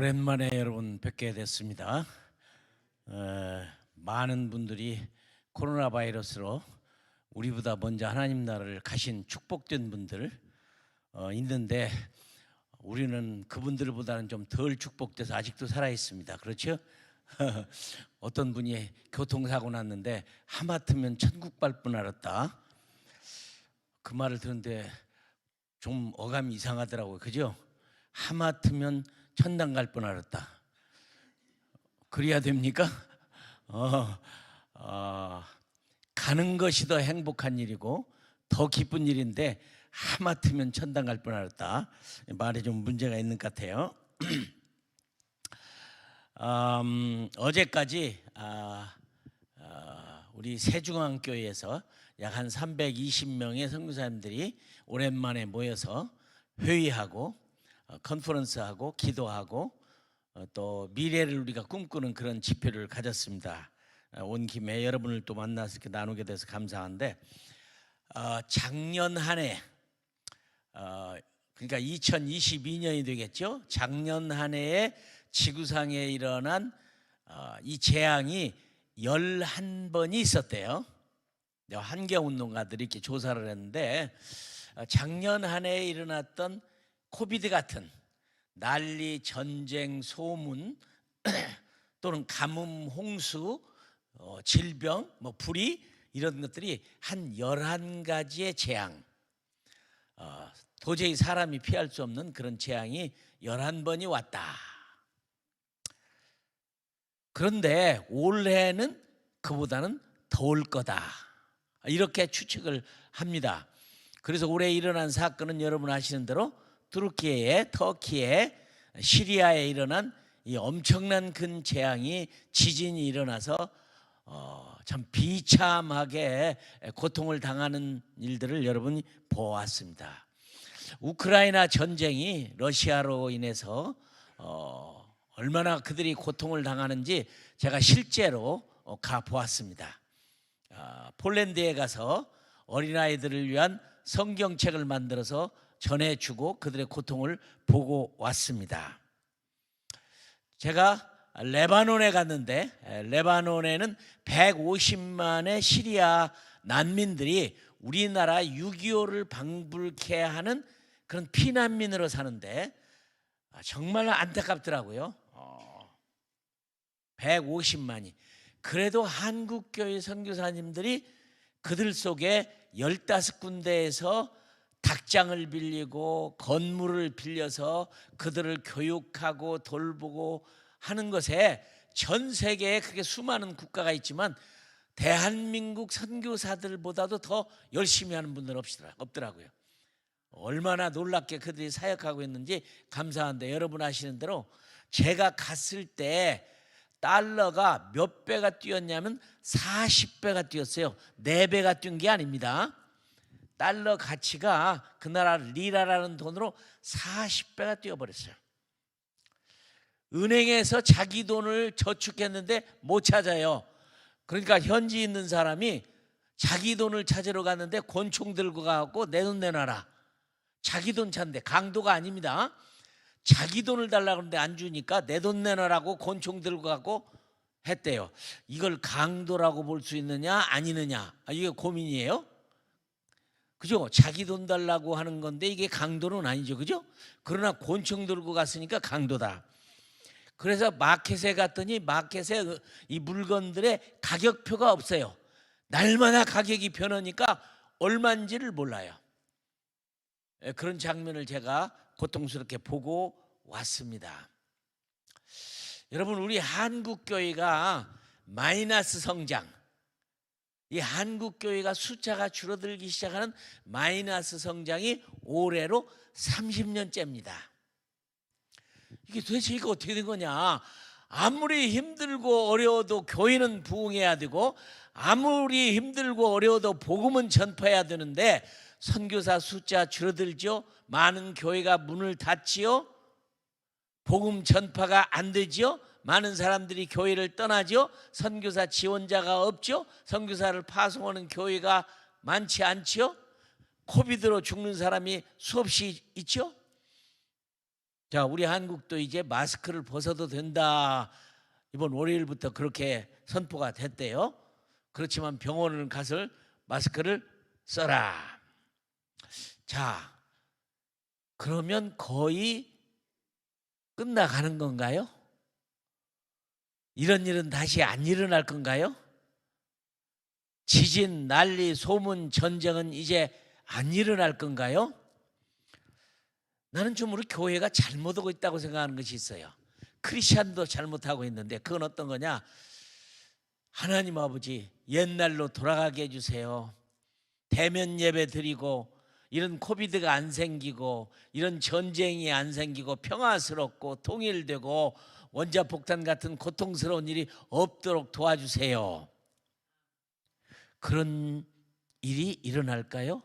오랜만에 여러분 뵙게 됐습니다. 많은 분들이 코로나 바이러스로 우리보다 먼저 하나님 나라를 가신 축복된 분들 있는데 우리는 그분들보다는 좀 덜 축복돼서 아직도 살아 있습니다. 그렇죠? 어떤 분이 교통사고 났는데 하마터면 천국 갈 뻔 알았다. 그 말을 듣는데 좀 어감이 이상하더라고요. 그죠? 하마터면 천당 갈 뻔 알았다. 그래야 됩니까? 가는 것이 더 행복한 일이고 더 기쁜 일인데 하마터면 천당 갈 뻔 알았다. 말에 좀 문제가 있는 것 같아요. 어제까지 우리 세중앙교회에서 약 한 320명의 선교사님들이 오랜만에 모여서 회의하고 컨퍼런스하고 기도하고 또 미래를 우리가 꿈꾸는 그런 집회를 가졌습니다. 온 김에 여러분을 또 만나서 이렇게 나누게 돼서 감사한데 작년 한 해 그러니까 2022년이 되겠죠. 작년 한 해에 지구상에 일어난 이 재앙이 11번이 있었대요. 환경운동가들이 이렇게 조사를 했는데 작년 한 해에 일어났던 코비드 같은 난리, 전쟁, 소문 또는 가뭄, 홍수, 질병, 불의 이런 것들이 한 11가지의 재앙, 도저히 사람이 피할 수 없는 그런 재앙이 11번이 왔다. 그런데 올해는 그보다는 더울 거다. 이렇게 추측을 합니다. 그래서 올해 일어난 사건은 여러분 아시는 대로 투르키에, 터키에, 시리아에 일어난 이 엄청난 큰 재앙이 지진이 일어나서 참 비참하게 고통을 당하는 일들을 여러분이 보았습니다. 우크라이나 전쟁이 러시아로 인해서 얼마나 그들이 고통을 당하는지 제가 실제로 가 보았습니다. 폴란드에 가서 어린아이들을 위한 성경책을 만들어서 전해주고 그들의 고통을 보고 왔습니다. 제가 레바논에 갔는데 레바논에는 150만의 시리아 난민들이 우리나라 6.25를 방불케 하는 그런 피난민으로 사는데 정말 안타깝더라고요. 150만이. 그래도 한국교회 선교사님들이 그들 속에 15군데에서 닭장을 빌리고 건물을 빌려서 그들을 교육하고 돌보고 하는 것에 전 세계에 그렇게 수많은 국가가 있지만 대한민국 선교사들보다도 더 열심히 하는 분들은 없더라고요. 얼마나 놀랍게 그들이 사역하고 있는지 감사한데 여러분 아시는 대로 제가 갔을 때 달러가 몇 배가 뛰었냐면 40배가 뛰었어요. 4배가 뛴 게 아닙니다. 달러 가치가 그 나라 리라라는 돈으로 40배가 뛰어버렸어요. 은행에서 자기 돈을 저축했는데 못 찾아요. 그러니까 현지 있는 사람이 자기 돈을 찾으러 갔는데 권총 들고 가고 내 돈 내놔라. 자기 돈 찾는데 강도가 아닙니다. 자기 돈을 달라고 하는데 안 주니까 내 돈 내놔라고 권총 들고 가고 했대요. 이걸 강도라고 볼 수 있느냐 아니느냐 이게 고민이에요. 그죠? 자기 돈 달라고 하는 건데 이게 강도는 아니죠. 그죠? 그러나 권총 들고 갔으니까 강도다. 그래서 마켓에 갔더니 마켓에 이 물건들의 가격표가 없어요. 날마다 가격이 변하니까 얼마인지를 몰라요. 그런 장면을 제가 고통스럽게 보고 왔습니다. 여러분 우리 한국교회가 마이너스 성장, 이 한국교회가 숫자가 줄어들기 시작하는 마이너스 성장이 올해로 30년째입니다. 이게 도대체 이거 어떻게 된 거냐? 아무리 힘들고 어려워도 교회는 부흥해야 되고 아무리 힘들고 어려워도 복음은 전파해야 되는데 선교사 숫자 줄어들죠. 많은 교회가 문을 닫지요. 복음 전파가 안 되죠. 많은 사람들이 교회를 떠나죠. 선교사 지원자가 없죠. 선교사를 파송하는 교회가 많지 않죠. 코비드로 죽는 사람이 수없이 있죠. 자, 우리 한국도 이제 마스크를 벗어도 된다. 이번 월요일부터 그렇게 선포가 됐대요. 그렇지만 병원을 가서 마스크를 써라. 자, 그러면 거의 끝나가는 건가요? 이런 일은 다시 안 일어날 건가요? 지진, 난리, 소문, 전쟁은 이제 안 일어날 건가요? 나는 좀 우리 교회가 잘못하고 있다고 생각하는 것이 있어요. 크리스찬도 잘못하고 있는데 그건 어떤 거냐? 하나님 아버지 옛날로 돌아가게 해주세요. 대면 예배 드리고 이런 코비드가 안 생기고 이런 전쟁이 안 생기고 평화스럽고 통일되고 원자폭탄 같은 고통스러운 일이 없도록 도와주세요. 그런 일이 일어날까요?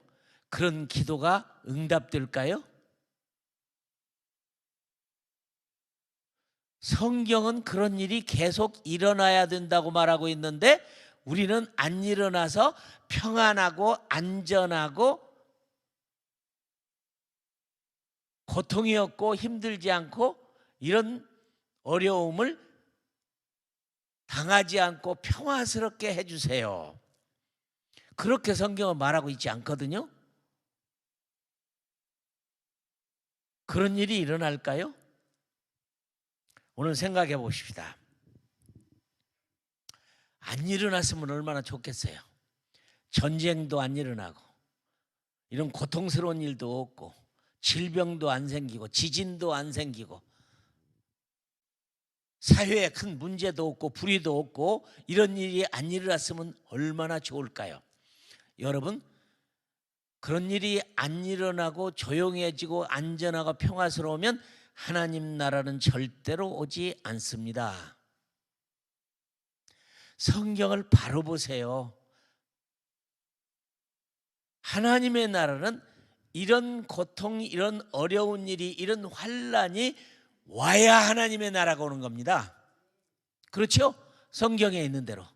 그런 기도가 응답될까요? 성경은 그런 일이 계속 일어나야 된다고 말하고 있는데 우리는 안 일어나서 평안하고 안전하고 고통이 없고 힘들지 않고 이런 어려움을 당하지 않고 평화스럽게 해주세요. 그렇게 성경은 말하고 있지 않거든요. 그런 일이 일어날까요? 오늘 생각해 봅시다. 안 일어났으면 얼마나 좋겠어요. 전쟁도 안 일어나고 이런 고통스러운 일도 없고 질병도 안 생기고 지진도 안 생기고 사회에 큰 문제도 없고 불의도 없고 이런 일이 안 일어났으면 얼마나 좋을까요? 여러분, 그런 일이 안 일어나고 조용해지고 안전하고 평화스러우면 하나님 나라는 절대로 오지 않습니다. 성경을 바로 보세요. 하나님의 나라는 이런 고통, 이런 어려운 일이, 이런 환난이 와야 하나님의 나라가 오는 겁니다. 그렇죠? 성경에 있는 대로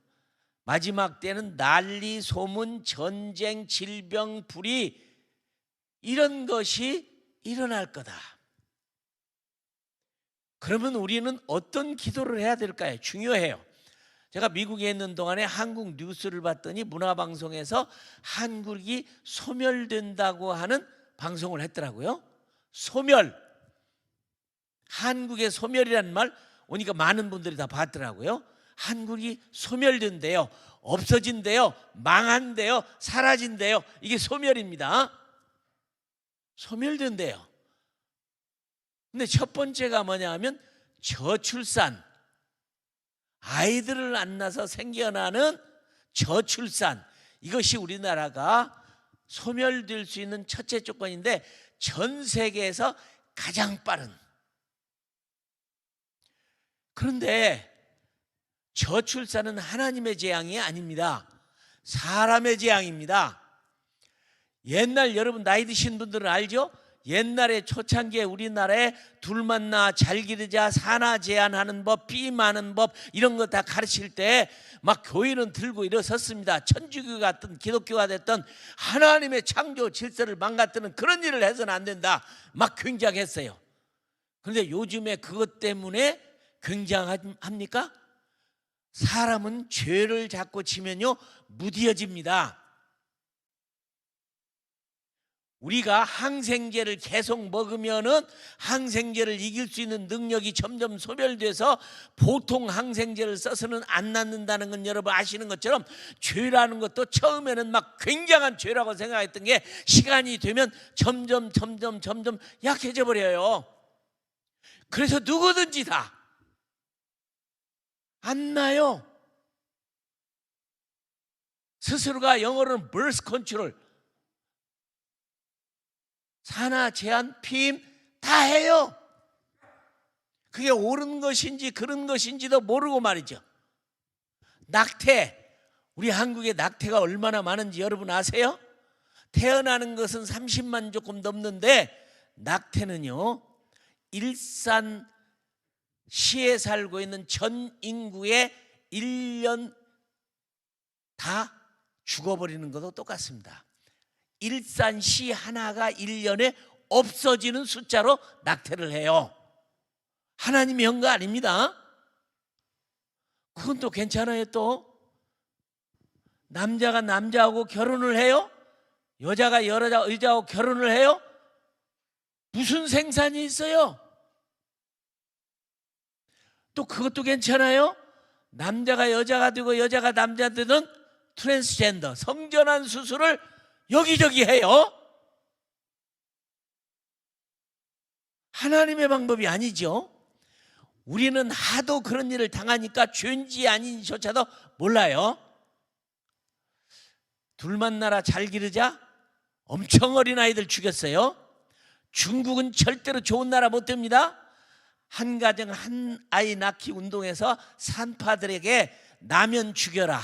마지막 때는 난리, 소문, 전쟁, 질병, 불의 이런 것이 일어날 거다. 그러면 우리는 어떤 기도를 해야 될까요? 중요해요. 제가 미국에 있는 동안에 한국 뉴스를 봤더니 문화방송에서 한국이 소멸된다고 하는 방송을 했더라고요. 소멸. 한국의 소멸이라는 말 오니까 많은 분들이 다 봤더라고요. 한국이 소멸된대요. 없어진대요. 망한대요. 사라진대요. 이게 소멸입니다. 소멸된대요. 근데 첫 번째가 뭐냐 하면 저출산. 아이들을 안 낳아서 생겨나는 저출산. 이것이 우리나라가 소멸될 수 있는 첫째 조건인데 전 세계에서 가장 빠른. 그런데 저출산은 하나님의 재앙이 아닙니다. 사람의 재앙입니다. 옛날 여러분 나이 드신 분들은 알죠? 옛날에 초창기에 우리나라에 둘 만나 잘 기르자 산하 제한하는 법, 비임하는 법 이런 거 다 가르칠 때 막 교회는 들고 일어섰습니다. 천주교 같은 기독교가 됐던 하나님의 창조 질서를 망가뜨리는 그런 일을 해서는 안 된다. 막 굉장했어요. 그런데 요즘에 그것 때문에 굉장합니까? 사람은 죄를 자꾸 지면요 무디어집니다. 우리가 항생제를 계속 먹으면은 항생제를 이길 수 있는 능력이 점점 소멸돼서 보통 항생제를 써서는 안 낫는다는 건 여러분 아시는 것처럼 죄라는 것도 처음에는 막 굉장한 죄라고 생각했던 게 시간이 되면 점점 약해져 버려요. 그래서 누구든지 다 안 나요. 스스로가 영어로는 birth control 산하 제한, 피임 다 해요. 그게 옳은 것인지 그런 것인지도 모르고 말이죠. 낙태, 우리 한국에 낙태가 얼마나 많은지 여러분 아세요? 태어나는 것은 30만 조금 넘는데 낙태는요 일산시에 살고 있는 전 인구의 1년 다 죽어버리는 것도 똑같습니다. 일산시 하나가 1년에 없어지는 숫자로 낙태를 해요. 하나님이 한 거 아닙니다. 그건 또 괜찮아요. 또 남자가 남자하고 결혼을 해요? 여자가 여자하고 결혼을 해요? 무슨 생산이 있어요? 또 그것도 괜찮아요. 남자가 여자가 되고 여자가 남자 되는 트랜스젠더, 성전환 수술을 여기저기 해요. 하나님의 방법이 아니죠. 우리는 하도 그런 일을 당하니까 죄인지 아닌지조차도 몰라요. 둘만 나라 잘 기르자 엄청 어린 아이들 죽였어요. 중국은 절대로 좋은 나라 못 됩니다. 한 가정 한 아이 낳기 운동에서 산파들에게 나면 죽여라.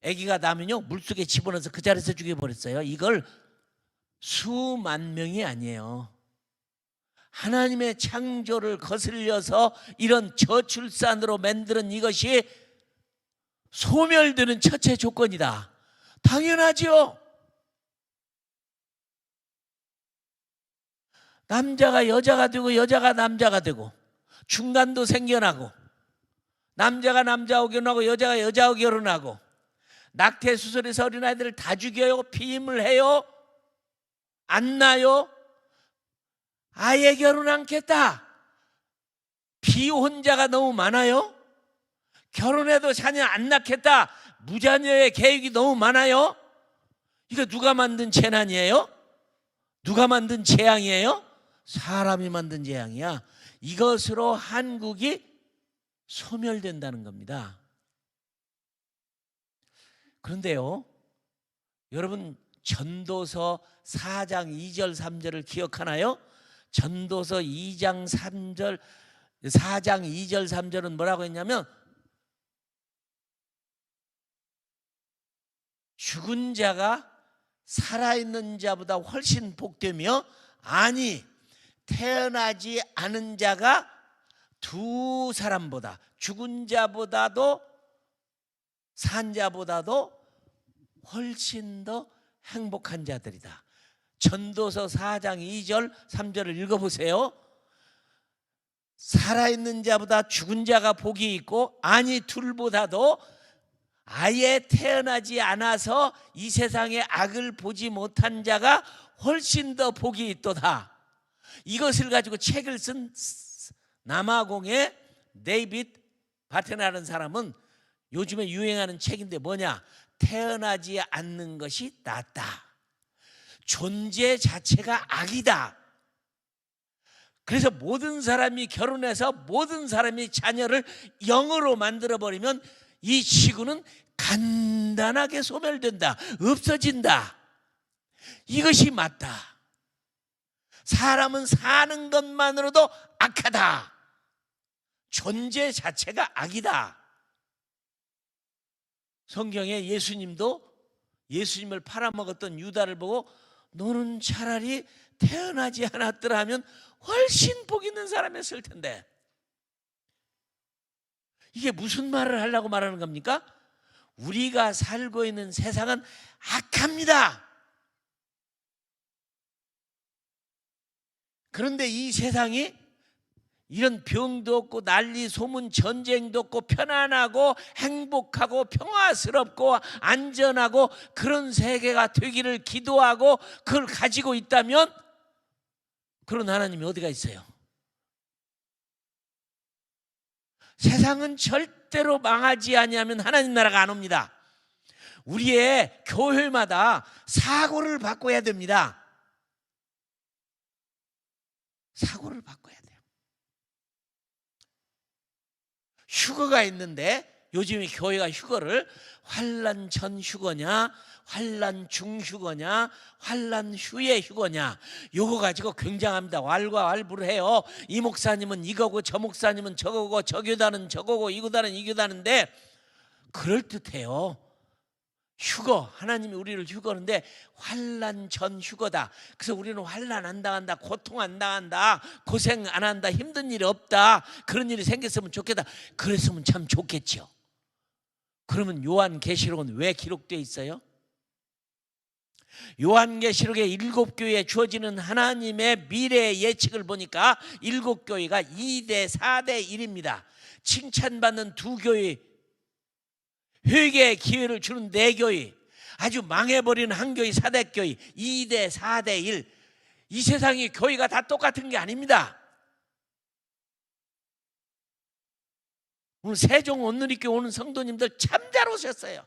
아기가 나면요 물속에 집어넣어서 그 자리에서 죽여버렸어요. 이걸 수만 명이 아니에요. 하나님의 창조를 거슬려서 이런 저출산으로 만드는 이것이 소멸되는 첫째 조건이다. 당연하죠. 남자가 여자가 되고 여자가 남자가 되고 중간도 생겨나고 남자가 남자하고 결혼하고 여자가 여자하고 결혼하고 낙태수술에서 어린아이들을 다 죽여요? 피임을 해요? 안 나요? 아예 결혼 않겠다. 비혼자가 너무 많아요. 결혼해도 자녀 안 낳겠다. 무자녀의 계획이 너무 많아요. 이거 누가 만든 재난이에요? 누가 만든 재앙이에요? 사람이 만든 재앙이야. 이것으로 한국이 소멸된다는 겁니다. 그런데요, 여러분 전도서 4장 2절 3절을 기억하나요? 전도서 4장 2절 3절은 뭐라고 했냐면 죽은 자가 살아있는 자보다 훨씬 복되며 아니 태어나지 않은 자가 두 사람보다 죽은 자보다도 산 자보다도 훨씬 더 행복한 자들이다. 전도서 4장 2절 3절을 읽어보세요. 살아있는 자보다 죽은 자가 복이 있고 아니 둘보다도 아예 태어나지 않아서 이 세상에 악을 보지 못한 자가 훨씬 더 복이 있도다. 이것을 가지고 책을 쓴 남아공의 데이빗 바테나라는 사람은 요즘에 유행하는 책인데 뭐냐? 태어나지 않는 것이 낫다. 존재 자체가 악이다. 그래서 모든 사람이 결혼해서 모든 사람이 자녀를 영으로 만들어버리면 이 지구는 간단하게 소멸된다. 없어진다. 이것이 맞다. 사람은 사는 것만으로도 악하다. 존재 자체가 악이다. 성경에 예수님도 예수님을 팔아먹었던 유다를 보고 너는 차라리 태어나지 않았더라 하면 훨씬 복 있는 사람이었을 텐데 이게 무슨 말을 하려고 말하는 겁니까? 우리가 살고 있는 세상은 악합니다. 그런데 이 세상이 이런 병도 없고 난리 소문 전쟁도 없고 편안하고 행복하고 평화스럽고 안전하고 그런 세계가 되기를 기도하고 그걸 가지고 있다면 그런 하나님이 어디가 있어요? 세상은 절대로 망하지 아니하면 하나님 나라가 안 옵니다. 우리의 교회마다 사고를 바꿔야 됩니다. 사고를 바꿔야 돼요. 휴거가 있는데 요즘에 교회가 휴거를 환난 전 휴거냐 환난 중 휴거냐 환난 후의 휴거냐 요거 가지고 굉장합니다. 왈가왈부를 해요. 이 목사님은 이거고 저 목사님은 저거고 저 교단은 저거고 이 교단은 이 교단인데 그럴듯해요. 휴거, 하나님이 우리를 휴거하는데 환난 전 휴거다. 그래서 우리는 환난 안 당한다, 고통 안 당한다, 고생 안 한다, 힘든 일이 없다. 그런 일이 생겼으면 좋겠다. 그랬으면 참 좋겠죠. 그러면 요한계시록은 왜 기록되어 있어요? 요한계시록의 7교회에 주어지는 하나님의 미래의 예측을 보니까 7교회가 2대 4대 1입니다. 칭찬받는 2교회, 회개의 기회를 주는 4교회, 아주 망해버린 한 교회, 4대 교회, 2대 4대 1. 이 세상의 교회가 다 똑같은 게 아닙니다. 오늘 세종 온누리교회 오는 성도님들 참 잘 오셨어요.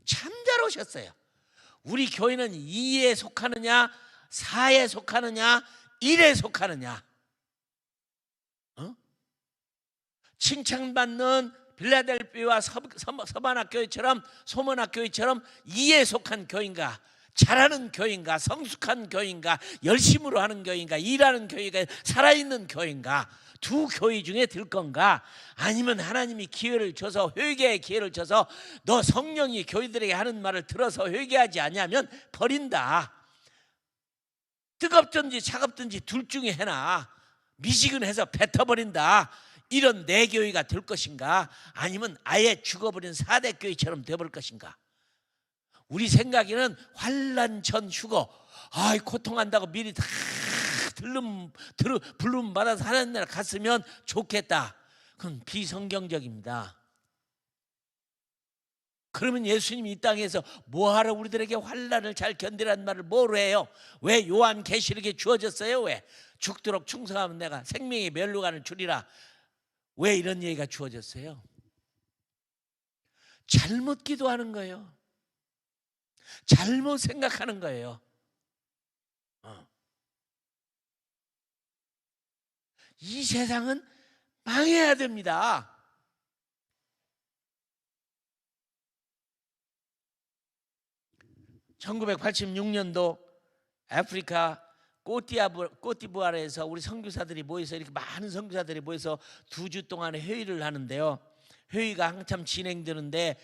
참 잘 오셨어요. 우리 교회는 2에 속하느냐 4에 속하느냐 1에 속하느냐, 칭찬받는 빌라델피아와 서만학교회처럼 소만학교회처럼 2에 속한 교회인가, 잘하는 교회인가, 성숙한 교회인가, 열심으로 하는 교회인가, 일하는 교회가 살아있는 교회인가, 2 교회 중에 들 건가? 아니면 하나님이 기회를 줘서, 회개의 기회를 줘서 너 성령이 교회들에게 하는 말을 들어서 회개하지 않으면 버린다, 뜨겁든지 차갑든지 둘 중에 해나 미지근해서 뱉어버린다, 이런 4교회가 될 것인가? 아니면 아예 죽어버린 4대 교회처럼 되어버릴 것인가? 우리 생각에는 환난 전 휴거, 고통한다고 미리 다 부름 받아서 하나님 나라 갔으면 좋겠다. 그건 비성경적입니다. 그러면 예수님이 이 땅에서 뭐하러 우리들에게 환난을 잘 견디라는 말을 뭐로 해요? 왜 요한계시록에 주어졌어요? 왜? 죽도록 충성하면 내가 생명의 멸류관을 주리라. 왜 이런 얘기가 주어졌어요? 잘못 기도하는 거예요. 잘못 생각하는 거예요. 이 세상은 망해야 됩니다. (1986년도) 아프리카 꼬티부아르에서 우리 선교사들이 모여서, 이렇게 많은 선교사들이 모여서 2주 동안의 회의를 하는데요, 회의가 한참 진행되는데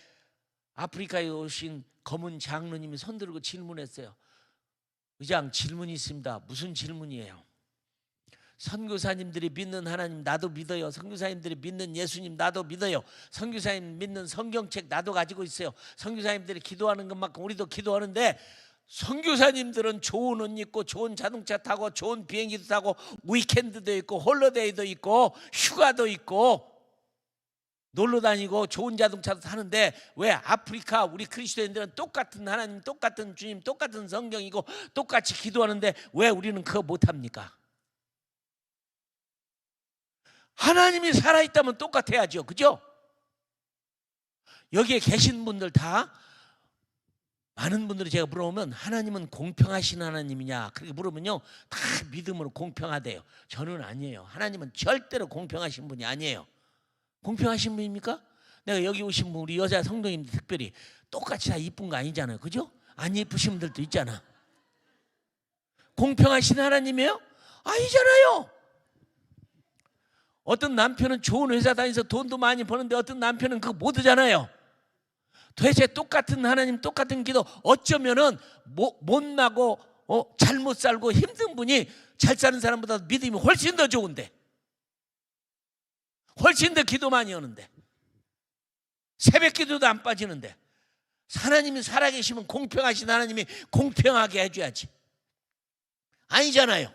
아프리카에 오신 검은 장로님이 손들고 질문했어요. 의장, 질문이 있습니다. 무슨 질문이에요? 선교사님들이 믿는 하나님 나도 믿어요. 선교사님들이 믿는 예수님 나도 믿어요. 선교사님 믿는 성경책 나도 가지고 있어요. 선교사님들이 기도하는 것만큼 우리도 기도하는데, 선교사님들은 좋은 옷 입고 좋은 자동차 타고 좋은 비행기도 타고 위켄드도 있고 홀로데이도 있고 휴가도 있고 놀러 다니고 좋은 자동차도 타는데, 왜 아프리카 우리 그리스도인들은 똑같은 하나님, 똑같은 주님, 똑같은 성경이고 똑같이 기도하는데 왜 우리는 그거 못합니까? 하나님이 살아있다면 똑같아야죠. 그죠? 여기에 계신 분들 다, 많은 분들이 제가 물어보면 하나님은 공평하신 하나님이냐 그렇게 물으면요, 다 믿음으로 공평하대요. 저는 아니에요. 하나님은 절대로 공평하신 분이 아니에요. 공평하신 분입니까? 내가 여기 오신 분, 우리 여자 성도님들 특별히 똑같이 다 이쁜 거 아니잖아요. 그죠? 안 예쁘신 분들도 있잖아. 공평하신 하나님이에요? 아니잖아요. 어떤 남편은 좋은 회사 다니면서 돈도 많이 버는데 어떤 남편은 그거 못 하잖아요. 도대체 똑같은 하나님, 똑같은 기도, 어쩌면은 못나고 잘못 살고 힘든 분이 잘 사는 사람보다 믿음이 훨씬 더 좋은데, 훨씬 더 기도 많이 하는데, 새벽 기도도 안 빠지는데, 하나님이 살아계시면 공평하신 하나님이 공평하게 해줘야지. 아니잖아요.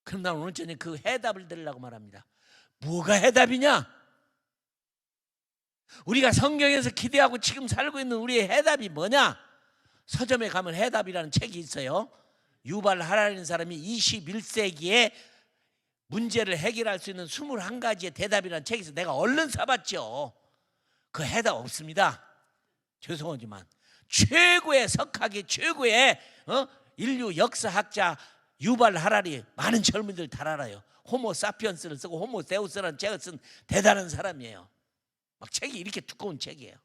그럼 난 오늘 저녁에 그 해답을 드리려고 말합니다. 뭐가 해답이냐? 우리가 성경에서 기대하고 지금 살고 있는 우리의 해답이 뭐냐? 서점에 가면 해답이라는 책이 있어요. 유발 하라는 사람이 21세기에 문제를 해결할 수 있는 21가지의 대답이라는 책이 있어요. 내가 얼른 사봤죠. 그 해답 없습니다. 죄송하지만 최고의 석학이, 최고의 인류 역사학자 유발 하라리, 많은 젊은이들 다 알아요. 호모 사피언스를 쓰고 호모 데우스라는 책을 쓴 대단한 사람이에요. 막 책이 이렇게 두꺼운 책이에요.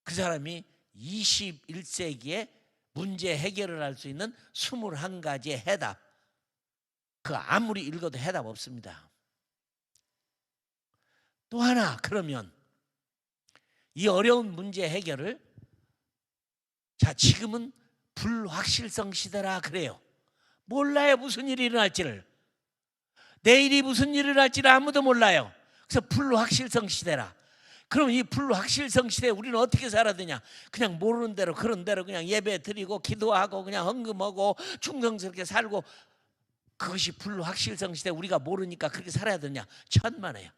그 사람이 21세기에 문제 해결을 할 수 있는 21가지의 해답, 그 아무리 읽어도 해답 없습니다. 또 하나, 그러면 이 어려운 문제 해결을, 자, 지금은 불확실성 시대라 그래요. 몰라요, 무슨 일이 일어날지를. 내일이 무슨 일이 일어날지를 아무도 몰라요. 그래서 불확실성 시대라. 그럼 이 불확실성 시대에 우리는 어떻게 살아야 되냐? 그냥 모르는 대로 그런 대로 그냥 예배 드리고 기도하고 그냥 헌금하고 충성스럽게 살고, 그것이 불확실성 시대 우리가 모르니까 그렇게 살아야 되냐? 천만에요.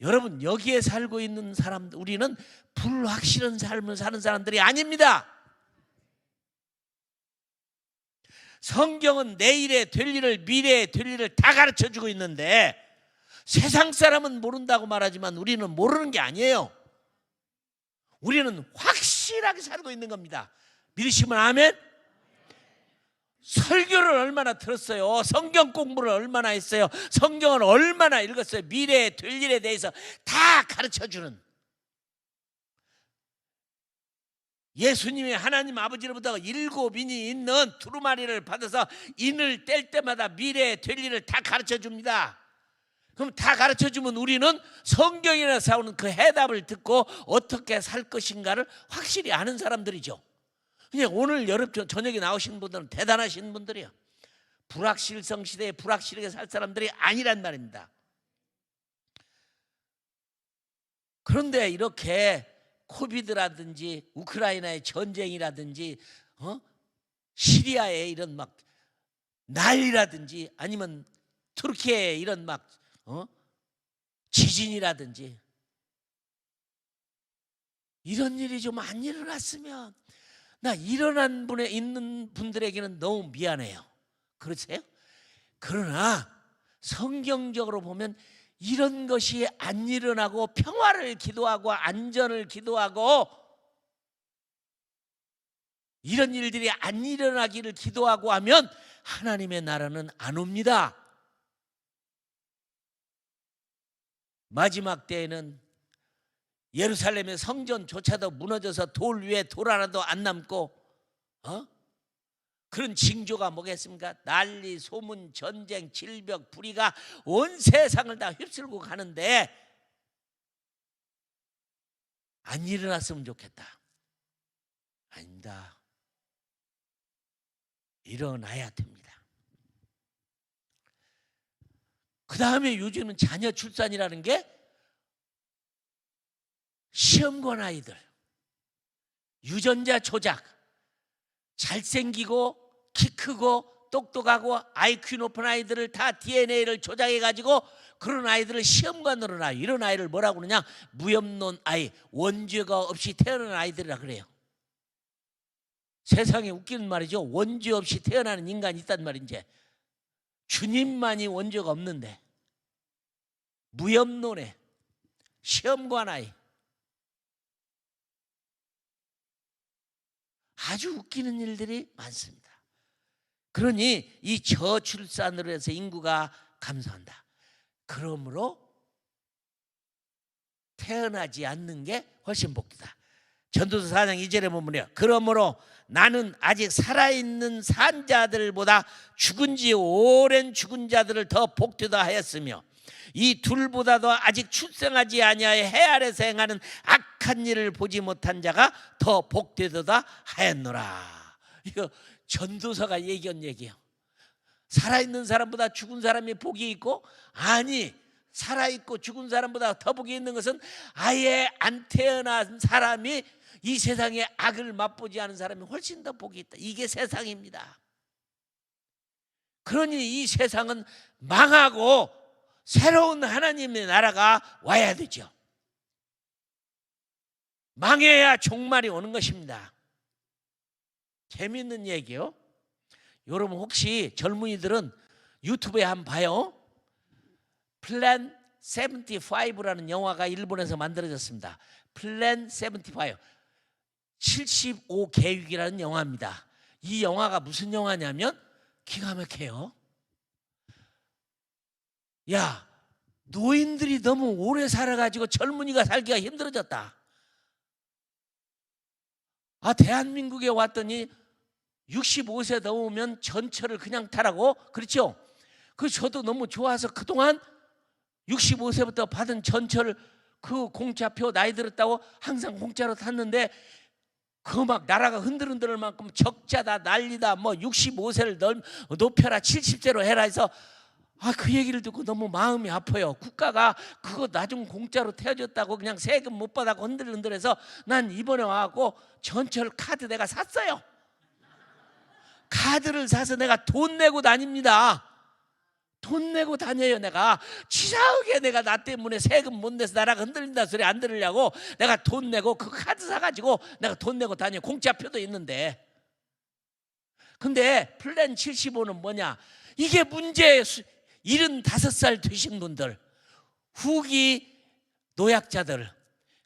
여러분, 여기에 살고 있는 사람, 우리는 불확실한 삶을 사는 사람들이 아닙니다. 성경은 내일에 될 일을, 미래에 될 일을 다 가르쳐주고 있는데, 세상 사람은 모른다고 말하지만 우리는 모르는 게 아니에요. 우리는 확실하게 살고 있는 겁니다. 믿으시면 아멘? 설교를 얼마나 들었어요? 성경 공부를 얼마나 했어요? 성경을 얼마나 읽었어요? 미래에 될 일에 대해서 다 가르쳐주는, 예수님이 하나님 아버지로부터 7인이 있는 두루마리를 받아서 인을 뗄 때마다 미래에 될 일을 다 가르쳐줍니다. 그럼 다 가르쳐주면 우리는 성경에서 나오는 그 해답을 듣고 어떻게 살 것인가를 확실히 아는 사람들이죠. 그냥 오늘 여름 저녁에 나오신 분들은 대단하신 분들이에요. 불확실성 시대에 불확실하게 살 사람들이 아니란 말입니다. 그런데 이렇게 코비드라든지 우크라이나의 전쟁이라든지 시리아의 이런 막 난리라든지 아니면 터키의 이런 막 지진이라든지 이런 일이 좀 안 일어났으면, 나 일어난 분에 있는 분들에게는 너무 미안해요. 그렇세요? 그러나 성경적으로 보면 이런 것이 안 일어나고 평화를 기도하고 안전을 기도하고 이런 일들이 안 일어나기를 기도하고 하면 하나님의 나라는 안 옵니다. 마지막 때에는 예루살렘의 성전조차도 무너져서 돌 위에 돌 하나도 안 남고 그런 징조가 뭐겠습니까? 난리, 소문, 전쟁, 질병, 불의가 온 세상을 다 휩쓸고 가는데 안 일어났으면 좋겠다. 아닙니다. 일어나야 됩니다. 그 다음에 요즘은 자녀 출산이라는 게 시험관 아이들, 유전자 조작, 잘생기고 키 크고 똑똑하고 IQ 높은 아이들을 다 DNA를 조작해가지고 그런 아이들을 시험관으로 놔요. 이런 아이를 뭐라고 그러냐? 무염론 아이, 원죄가 없이 태어난 아이들이라 그래요. 세상에 웃기는 말이죠. 원죄 없이 태어나는 인간이 있단 말인지, 주님만이 원죄가 없는데 무염론에 시험관 아이, 아주 웃기는 일들이 많습니다. 그러니 이 저출산으로 해서 인구가 감소한다. 그러므로 태어나지 않는 게 훨씬 복되다. 전도서 4장 2절에 보면요, 그러므로 나는 아직 살아있는 산 자들보다 죽은 지 오랜 죽은 자들을 더 복되다 하였으며 이 둘보다도 아직 출생하지 아니하여 해 아래서 행하는 악한 일을 보지 못한 자가 더 복되도다 하였노라. 이거 전도서가 얘기한 얘기예요. 살아있는 사람보다 죽은 사람이 복이 있고, 아니 살아있고 죽은 사람보다 더 복이 있는 것은 아예 안 태어난 사람이 이 세상에 악을 맛보지 않은 사람이 훨씬 더 복이 있다. 이게 세상입니다. 그러니 이 세상은 망하고 새로운 하나님의 나라가 와야 되죠. 망해야 종말이 오는 것입니다. 재미있는 얘기요. 여러분 혹시 젊은이들은 유튜브에 한번 봐요. 플랜 75라는 영화가 일본에서 만들어졌습니다. 플랜 75, 75계획이라는 영화입니다. 이 영화가 무슨 영화냐면 기가 막혀요. 야, 노인들이 너무 오래 살아가지고 젊은이가 살기가 힘들어졌다. 대한민국에 왔더니 65세 넘으면 전철을 그냥 타라고, 그렇죠? 저도 너무 좋아서 그동안 65세부터 받은 전철을 그 공짜표 나이 들었다고 항상 공짜로 탔는데 그 막 나라가 흔들흔들 만큼 적자다 난리다, 뭐 65세를 높여라 70세로 해라 해서 그 얘기를 듣고 너무 마음이 아파요. 국가가 그거 나중 공짜로 태워줬다고 그냥 세금 못 받아고 흔들흔들해서 난 이번에 와갖고 전철 카드 내가 샀어요. 카드를 사서 내가 돈 내고 다닙니다. 돈 내고 다녀요. 내가 치사하게 내가 나 때문에 세금 못 내서 나라가 흔들린다 소리 안 들으려고 내가 돈 내고 그 카드 사가지고 내가 돈 내고 다녀요. 공짜표도 있는데. 근데 플랜 75는 뭐냐, 이게 문제예요. 75살 되신 분들, 후기 노약자들.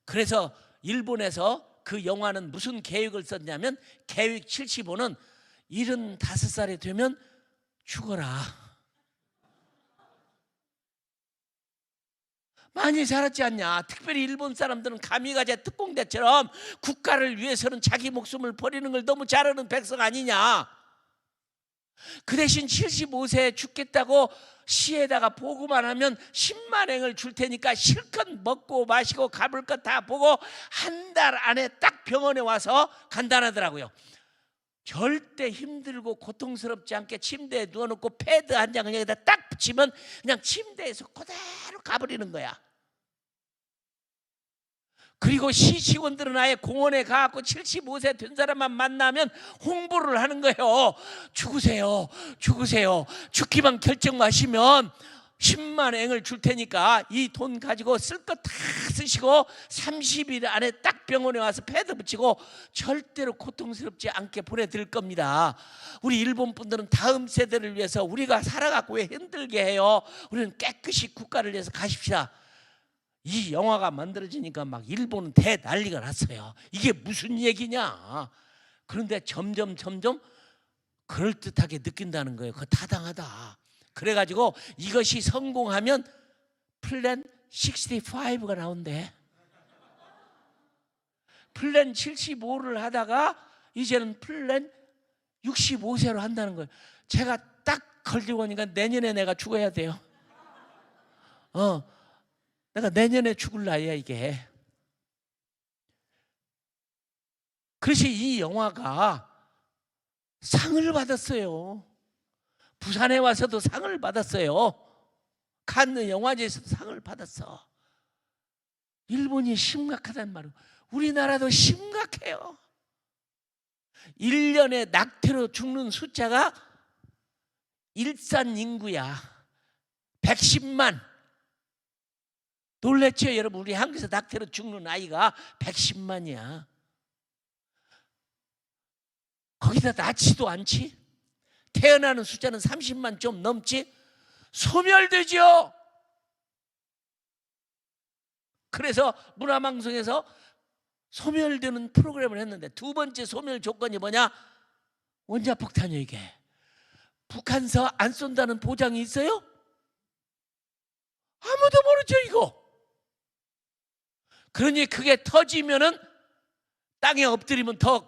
그래서 일본에서 그 영화는 무슨 계획을 썼냐면, 계획 75는 75살이 되면 죽어라. 많이 자랐지 않냐. 특별히 일본 사람들은 가미가제 특공대처럼 국가를 위해서는 자기 목숨을 버리는 걸 너무 잘하는 백성 아니냐. 그 대신 75세에 죽겠다고 시에다가 보고만 하면 10만 엔을 줄 테니까 실컷 먹고 마시고 가볼 것 다 보고 한 달 안에 딱 병원에 와서 간단하더라고요. 절대 힘들고 고통스럽지 않게 침대에 누워놓고 패드 한 장을 여기다 딱 붙이면 그냥 침대에서 그대로 가버리는 거야. 그리고 시직원들은 아예 공원에 가서 75세 된 사람만 만나면 홍보를 하는 거예요. 죽으세요, 죽으세요. 죽기만 결정하시면 10만 엔을 줄 테니까 이 돈 가지고 쓸 거 다 쓰시고 30일 안에 딱 병원에 와서 패드 붙이고 절대로 고통스럽지 않게 보내드릴 겁니다. 우리 일본 분들은 다음 세대를 위해서 우리가 살아갖고 왜 힘들게 해요? 우리는 깨끗이 국가를 위해서 가십시다. 이 영화가 만들어지니까 막 일본은 대난리가 났어요. 이게 무슨 얘기냐. 그런데 점점 그럴듯하게 느낀다는 거예요. 그거 타당하다. 그래가지고 이것이 성공하면 플랜 65가 나온대. 플랜 75를 하다가 이제는 플랜 65세로 한다는 거예요. 제가 딱 걸리고 오니까 내년에 내가 죽어야 돼요. 내가 내년에 죽을 나이야 이게. 그래서 이 영화가 상을 받았어요. 부산에 와서도 상을 받았어요. 칸느 영화제에서도 상을 받았어. 일본이 심각하단 말이에요. 우리나라도 심각해요. 1년에 낙태로 죽는 숫자가 일산 인구야. 110만. 놀랬죠 여러분? 우리 한국에서 낙태로 죽는 아이가 110만이야. 거기다 낳지도 않지? 태어나는 숫자는 30만 좀 넘지? 소멸되죠. 그래서 문화방송에서 소멸되는 프로그램을 했는데 두 번째 소멸 조건이 뭐냐? 원자폭탄이에요. 이게 북한서 안 쏜다는 보장이 있어요? 아무도 모르죠 이거. 그러니 그게 터지면은 땅에 엎드리면 더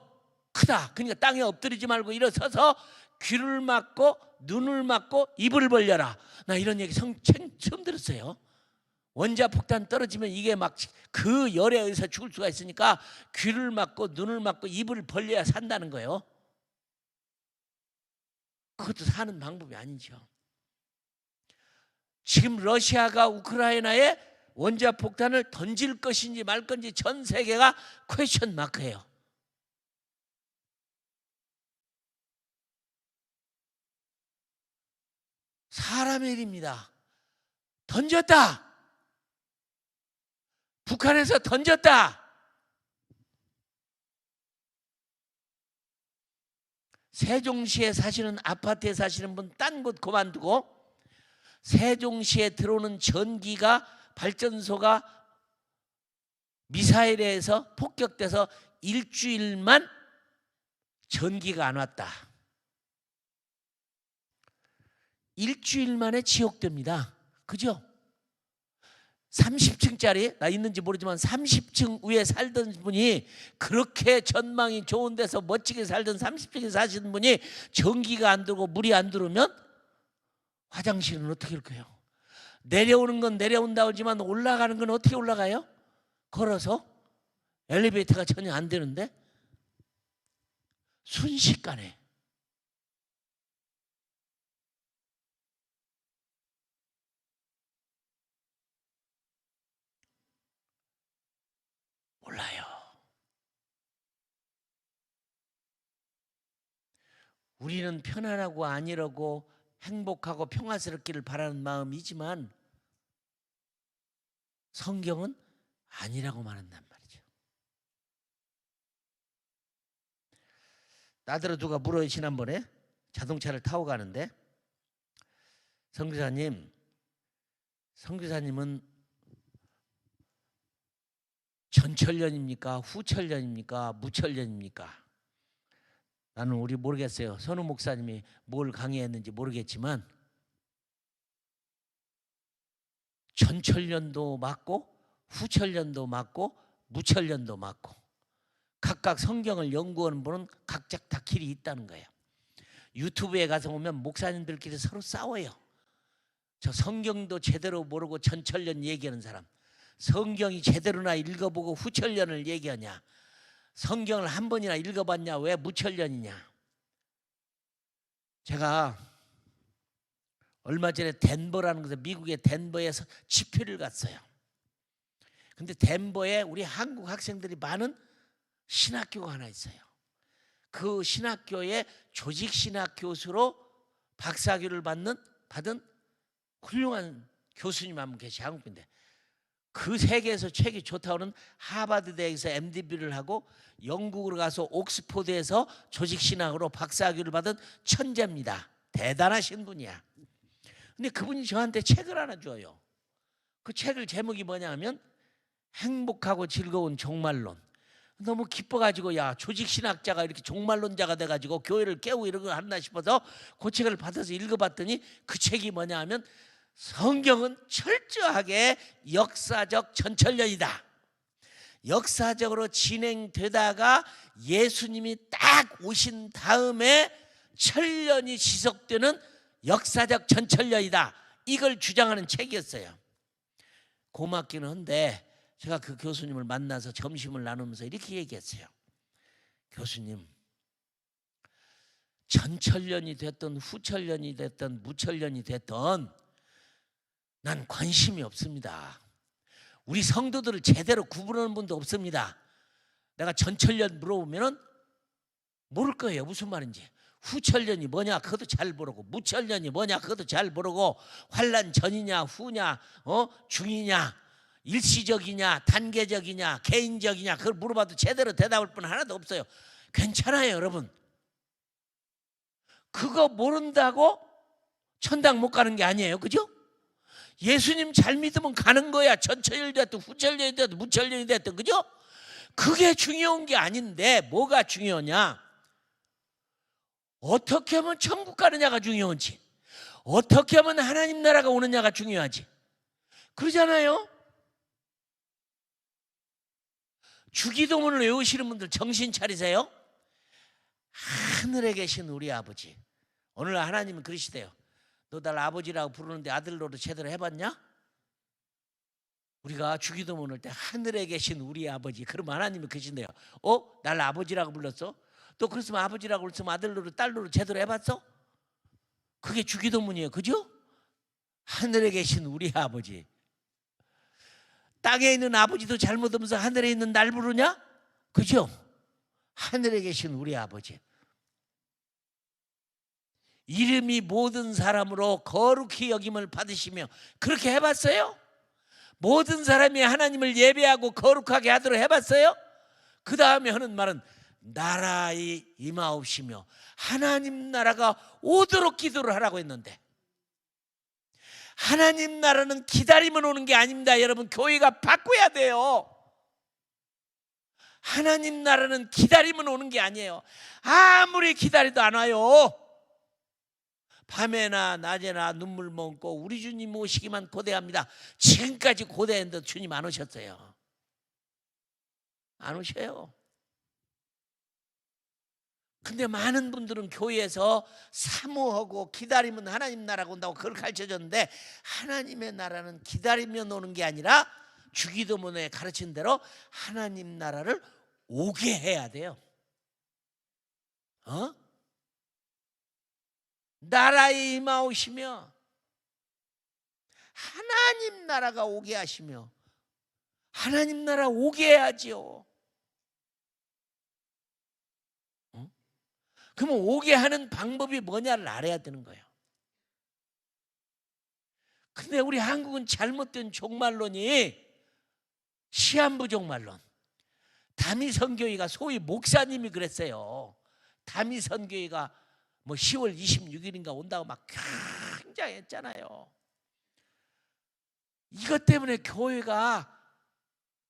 크다. 그러니까 땅에 엎드리지 말고 일어서서 귀를 막고 눈을 막고 입을 벌려라. 나 이런 얘기 처음 들었어요. 원자폭탄 떨어지면 이게 막 그 열에 의해서 죽을 수가 있으니까 귀를 막고 눈을 막고 입을 벌려야 산다는 거예요. 그것도 사는 방법이 아니죠. 지금 러시아가 우크라이나에 원자폭탄을 던질 것인지 말 건지 전 세계가 퀘스천 마크예요. 사람의 일입니다. 던졌다. 북한에서 던졌다. 세종시에 사시는, 아파트에 사시는 분 딴 곳 그만두고 세종시에 들어오는 전기가, 발전소가 미사일에 의해서 폭격돼서 일주일만 전기가 안 왔다. 일주일 만에 지옥됩니다. 그죠? 30층짜리, 나 있는지 모르지만 30층 위에 살던 분이, 그렇게 전망이 좋은 데서 멋지게 살던 30층에 사시는 분이 전기가 안 들고 물이 안 들어오면 화장실은 어떻게 할까요? 내려오는 건 내려온다고 하지만 올라가는 건 어떻게 올라가요? 걸어서? 엘리베이터가 전혀 안 되는데 순식간에 몰라요. 우리는 편안하고 안일하고 행복하고 평화스럽기를 바라는 마음이지만 성경은 아니라고 말한단 말이죠. 나더러 누가 물어요. 지난번에 자동차를 타고 가는데 선교사님은 전철련입니까? 후철련입니까? 무철련입니까? 나는 우리 모르겠어요. 선우 목사님이 뭘 강의했는지 모르겠지만 전철련도 맞고 후철련도 맞고 무철련도 맞고 각각 성경을 연구하는 분은 각자 다 길이 있다는 거예요. 유튜브에 가서 보면 목사님들끼리 서로 싸워요. 저 성경도 제대로 모르고 전철련 얘기하는 사람, 성경이 제대로나 읽어보고 후철련을 얘기하냐, 성경을 한 번이나 읽어봤냐, 왜 무철련이냐. 제가 얼마 전에 덴버라는 곳에, 미국의 덴버에서 집회를 갔어요. 근데 덴버에 우리 한국 학생들이 많은 신학교가 하나 있어요. 그 신학교의 조직신학 교수로 박사학위를 받은 훌륭한 교수님 한 분 계세요. 한국인데 그 세계에서 책이 좋다고는 하버드 대학에서 MDB를 하고 영국으로 가서 옥스포드에서 조직신학으로 박사학위를 받은 천재입니다. 대단하신 분이야. 근데 그분이 저한테 책을 하나 줘요. 그 책을 제목이 뭐냐 하면 행복하고 즐거운 종말론. 너무 기뻐가지고 야, 조직신학자가 이렇게 종말론자가 돼가지고 교회를 깨우고 이런 거 한다 싶어서 그 책을 받아서 읽어봤더니 그 책이 뭐냐 하면 성경은 철저하게 역사적 전철련이다. 역사적으로 진행되다가 예수님이 딱 오신 다음에 천년이 지속되는 역사적 전철련이다. 이걸 주장하는 책이었어요. 고맙기는 한데 제가 그 교수님을 만나서 점심을 나누면서 이렇게 얘기했어요. 교수님, 전철련이 됐든 후철련이 됐든 무철련이 됐든 난 관심이 없습니다. 우리 성도들을 제대로 구분하는 분도 없습니다. 내가 전철련 물어보면 모를 거예요. 무슨 말인지. 후철련이 뭐냐 그것도 잘 모르고, 무철련이 뭐냐 그것도 잘 모르고, 환난 전이냐 후냐 중이냐, 일시적이냐 단계적이냐 개인적이냐 그걸 물어봐도 제대로 대답할 분 하나도 없어요. 괜찮아요 여러분. 그거 모른다고 천당 못 가는 게 아니에요. 그죠? 예수님 잘 믿으면 가는 거야. 전철련이 됐든 후철련이 됐든 무철련이 됐든. 그죠? 그게 중요한 게 아닌데 뭐가 중요하냐, 어떻게 하면 천국 가느냐가 중요한지, 어떻게 하면 하나님 나라가 오느냐가 중요하지. 그러잖아요. 주기도문을 외우시는 분들 정신 차리세요. 하늘에 계신 우리 아버지. 오늘 하나님은 그러시대요. 너 날 아버지라고 부르는데 아들로도 제대로 해봤냐? 우리가 주기도문 할 때 하늘에 계신 우리 아버지, 그러면 하나님이 계신대요. 날 아버지라고 불렀어? 또 그랬으면 아버지라고 불렀으면 아들로도 딸로도 제대로 해봤어? 그게 주기도문이에요. 그죠? 하늘에 계신 우리 아버지. 땅에 있는 아버지도 잘못하면서 하늘에 있는 날 부르냐? 그죠? 하늘에 계신 우리 아버지. 이름이 모든 사람으로 거룩히 여김을 받으시며. 그렇게 해봤어요? 모든 사람이 하나님을 예배하고 거룩하게 하도록 해봤어요? 그 다음에 하는 말은 나라의 임하옵시며 하나님 나라가 오도록 기도를 하라고 했는데, 하나님 나라는 기다리면 오는 게 아닙니다. 여러분, 교회가 바꿔야 돼요. 하나님 나라는 기다리면 오는 게 아니에요. 아무리 기다려도 안 와요. 밤에나 낮에나 눈물 머금고 우리 주님 오시기만 고대합니다. 지금까지 고대했는데 주님 안 오셨어요. 안 오셔요. 근데 많은 분들은 교회에서 사모하고 기다리면 하나님 나라가 온다고 그걸 가르쳐줬는데, 하나님의 나라는 기다리면 오는 게 아니라 주기도문에 가르친 대로 하나님 나라를 오게 해야 돼요. 나라에 임하오시며 하나님 나라가 오게 하시며, 하나님 나라 오게 해야지요. 그러면 오게 하는 방법이 뭐냐를 알아야 되는 거예요. 근데 우리 한국은 잘못된 종말론이 시한부 종말론. 다미선교회가 소위 목사님이 그랬어요. 다미선교회가 뭐 10월 26일인가 온다고 막 굉장했잖아요. 이것 때문에 교회가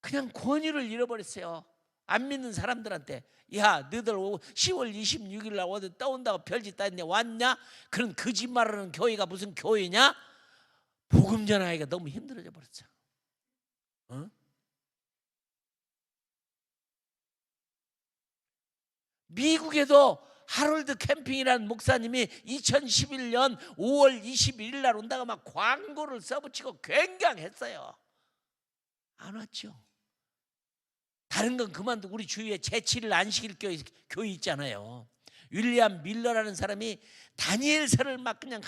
그냥 권위를 잃어버렸어요. 안 믿는 사람들한테 야 너희들 10월 26일 날 어디 떠온다고 별짓 다 했네 왔냐? 그런 거짓말하는 교회가 무슨 교회냐? 복음 전하기가 너무 힘들어져 버렸어. 어? 미국에도 하롤드 캠핑이라는 목사님이 2011년 5월 21일 날 온다고 막 광고를 써붙이고 굉장했어요. 안 왔죠. 다른 건 그만두고 우리 주위에 제7일 안식일 교회 있잖아요. 윌리엄 밀러라는 사람이 다니엘서를 막 그냥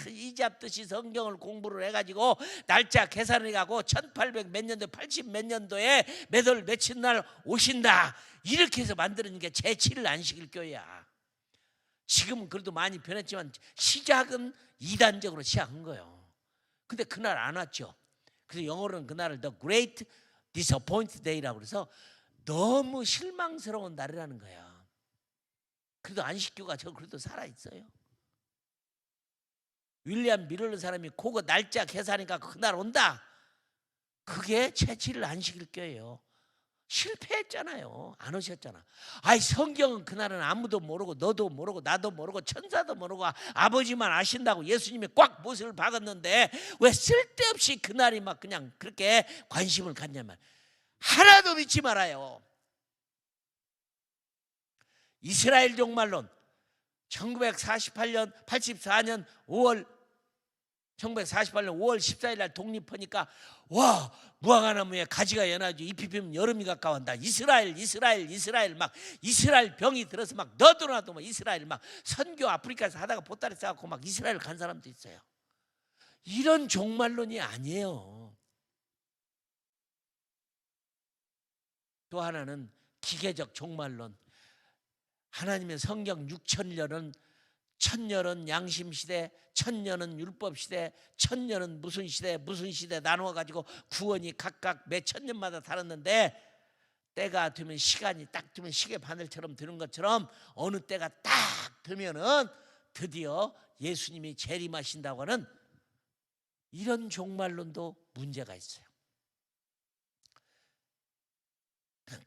이잡듯이 성경을 공부를 해가지고 날짜 계산을 해가고 1800 몇 년도 80 몇 년도에 몇 월 며칠 날 오신다 이렇게 해서 만드는 게 제7일 안식일 교회야. 지금은 그래도 많이 변했지만 시작은 이단적으로 시작한 거예요. 근데 그날 안 왔죠. 그래서 영어로는 그날을 The Great Disappointed Day라고 그래서 너무 실망스러운 날이라는 거야. 그래도 안식교가 저 그래도 살아있어요. 윌리엄 미러는 사람이 그거 날짜 계산하니까 그날 온다. 그게 제7일 안식일 교회예요. 실패했잖아요. 안 오셨잖아. 아이 성경은 그날은 아무도 모르고 너도 모르고 나도 모르고 천사도 모르고 아버지만 아신다고 예수님이 꽉 못을 박았는데 왜 쓸데없이 그날이 막 그냥 그렇게 관심을 갖냐면 하나도 믿지 말아요. 이스라엘 종말론 1948년 84년 5월 1948년 5월 14일 날 독립하니까 와 무화과나무에 가지가 연하지 잎이 피면 여름이 가까운다. 이스라엘 막 이스라엘 병이 들어서 막 너도나도 막 이스라엘 막 선교 아프리카에서 하다가 보따리 싸갖고 막 이스라엘 간 사람도 있어요. 이런 종말론이 아니에요. 또 하나는 기계적 종말론. 하나님의 성경 6천년은 천년은 양심시대, 천년은 율법시대, 천년은 무슨 시대 나누어가지고 구원이 각각 몇 천년마다 다랐는데 때가 되면 시간이 딱 되면 시계 바늘처럼 드는 것처럼 어느 때가 딱 되면은 드디어 예수님이 재림하신다고 하는 이런 종말론도 문제가 있어요.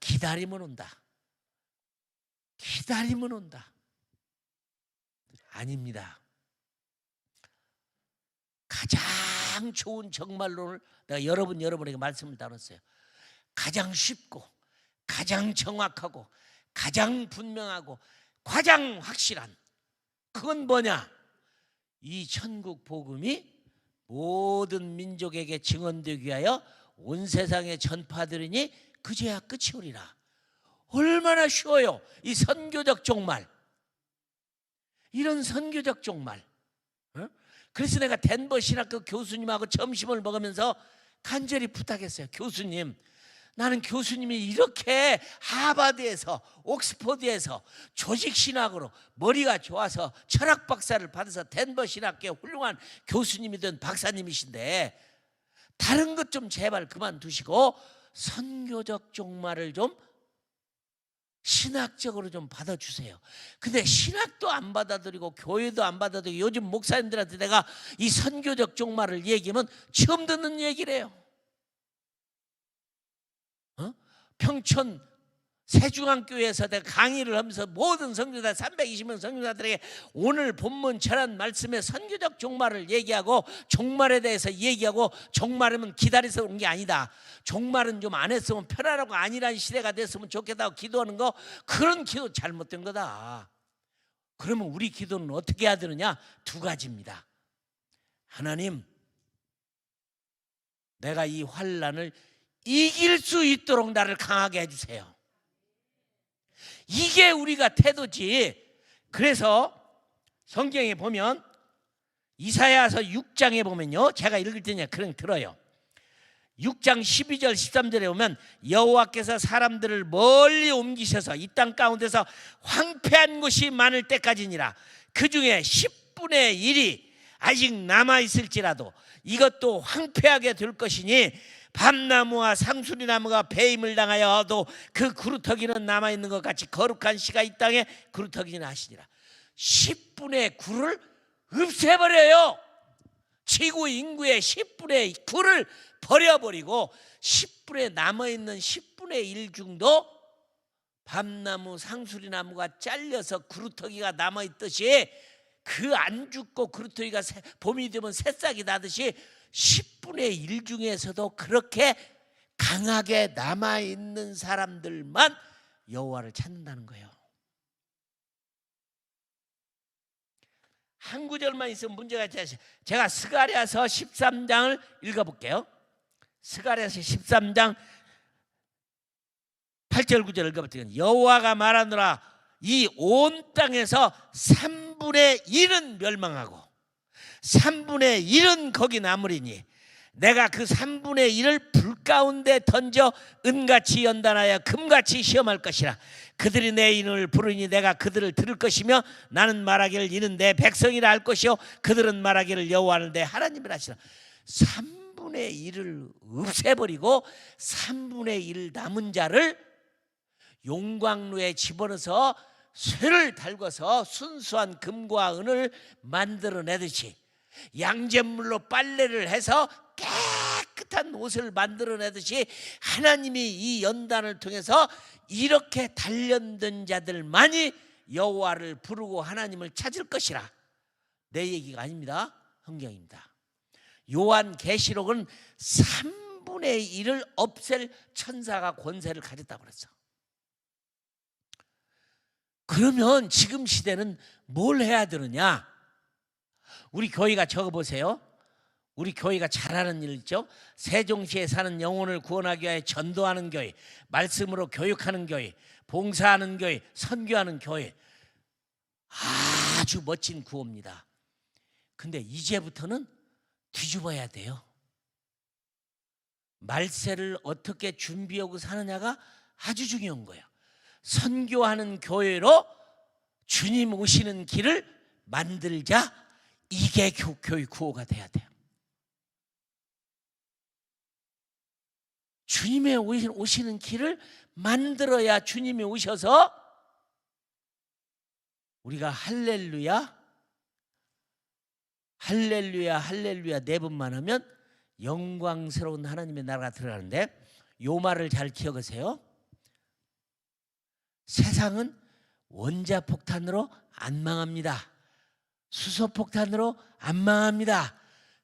기다리면 온다. 기다리면 온다. 아닙니다. 가장 좋은 종말론을 내가 여러분에게 말씀을 나눴어요. 가장 쉽고 가장 정확하고 가장 분명하고 가장 확실한 그건 뭐냐? 이 천국 복음이 모든 민족에게 증언되기 위하여 온 세상에 전파되리니 그제야 끝이 오리라. 얼마나 쉬워요. 이 선교적 종말. 이런 선교적 종말. 그래서 내가 덴버 신학교 교수님하고 점심을 먹으면서 간절히 부탁했어요. 교수님, 나는 교수님이 이렇게 하버드에서 옥스퍼드에서 조직신학으로 머리가 좋아서 철학 박사를 받아서 덴버 신학교에 훌륭한 교수님이 된 박사님이신데 다른 것 좀 제발 그만두시고 선교적 종말을 좀 신학적으로 좀 받아주세요. 근데 신학도 안 받아들이고 교회도 안 받아들이고 요즘 목사님들한테 내가 이 선교적 종말을 얘기하면 처음 듣는 얘기래요. 평촌 세중앙교회에서 내가 강의를 하면서 모든 선교사 320명 선교사들에게 오늘 본문 전한 말씀에 선교적 종말을 얘기하고 종말에 대해서 얘기하고 종말이면 기다려서 온 게 아니다. 종말은 좀 안 했으면 편안하고 안일한 시대가 됐으면 좋겠다고 기도하는 거 그런 기도 잘못된 거다. 그러면 우리 기도는 어떻게 해야 되느냐? 두 가지입니다. 하나님, 내가 이 환난을 이길 수 있도록 나를 강하게 해주세요. 이게 우리가 태도지. 그래서 성경에 보면 이사야서 6장에 보면요, 제가 읽을 테니까 그냥 들어요. 6장 12절 13절에 보면 여호와께서 사람들을 멀리 옮기셔서 이 땅 가운데서 황폐한 곳이 많을 때까지니라. 그 중에 10분의 1이 아직 남아있을지라도 이것도 황폐하게 될 것이니 밤나무와 상수리나무가 배임을 당하여도 그 구루터기는 남아있는 것 같이 거룩한 씨가 이 땅에 구루터기나 하시니라. 10분의 9를 없애버려요. 지구 인구의 10분의 9를 버려버리고 10분에 남아있는 10분의 1 정도 밤나무 상수리나무가 잘려서 구루터기가 남아있듯이 그 안 죽고 구루터기가 봄이 되면 새싹이 나듯이 10분의 1 중에서도 그렇게 강하게 남아있는 사람들만 여호와를 찾는다는 거예요. 한 구절만 있으면 문제가 있어요. 제가 스가랴서 13장을 읽어볼게요. 스가랴서 13장 8절 9절 읽어볼게요. 여호와가 말하노라 이 온 땅에서 3분의 1은 멸망하고 3분의 1은 거기 남으리니 내가 그 3분의 1을 불 가운데 던져 은같이 연단하여 금같이 시험할 것이라. 그들이 내 이름을 부르니 내가 그들을 들을 것이며 나는 말하기를 이는 내 백성이라 할 것이요 그들은 말하기를 여호와는 내 하나님이라 하시라. 3분의 1을 없애버리고 3분의 1 남은 자를 용광로에 집어넣어서 쇠를 달궈서 순수한 금과 은을 만들어내듯이 양잿물로 빨래를 해서 깨끗한 옷을 만들어내듯이 하나님이 이 연단을 통해서 이렇게 단련된 자들만이 여호와를 부르고 하나님을 찾을 것이라. 내 얘기가 아닙니다. 성경입니다. 요한계시록은 3분의 1을 없앨 천사가 권세를 가졌다고 그랬어. 그러면 지금 시대는 뭘 해야 되느냐? 우리 교회가 적어보세요. 우리 교회가 잘하는 일 있죠. 세종시에 사는 영혼을 구원하기 위해 전도하는 교회, 말씀으로 교육하는 교회, 봉사하는 교회, 선교하는 교회. 아주 멋진 구호입니다. 근데 이제부터는 뒤집어야 돼요. 말세를 어떻게 준비하고 사느냐가 아주 중요한 거예요. 선교하는 교회로 주님 오시는 길을 만들자. 이게 교회 구호가 돼야 돼요. 주님의 오시는 길을 만들어야 주님이 오셔서 우리가 할렐루야 할렐루야 할렐루야 네 번만 하면 영광스러운 하나님의 나라가 들어가는데, 요 말을 잘 기억하세요. 세상은 원자폭탄으로 안 망합니다. 수소폭탄으로 안 망합니다.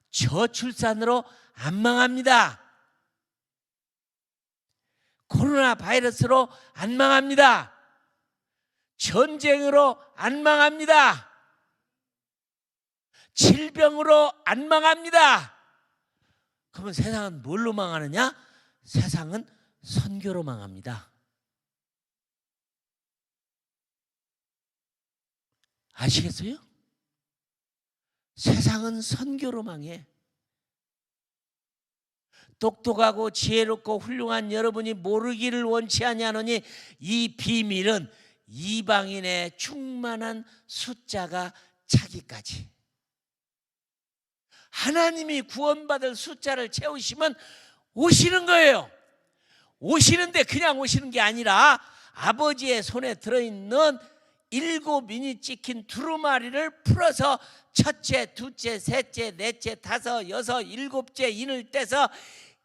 저출산으로 안 망합니다. 코로나 바이러스로 안 망합니다. 전쟁으로 안 망합니다. 질병으로 안 망합니다. 그러면 세상은 뭘로 망하느냐? 세상은 선교로 망합니다. 아시겠어요? 세상은 선교로 망해. 똑똑하고 지혜롭고 훌륭한 여러분이 모르기를 원치 아니하노니 이 비밀은 이방인의 충만한 숫자가 차기까지. 하나님이 구원받을 숫자를 채우시면 오시는 거예요. 오시는데 그냥 오시는 게 아니라 아버지의 손에 들어있는 7인이 찍힌 두루마리를 풀어서 첫째, 둘째, 셋째, 넷째, 다섯, 여섯, 일곱째 인을 떼서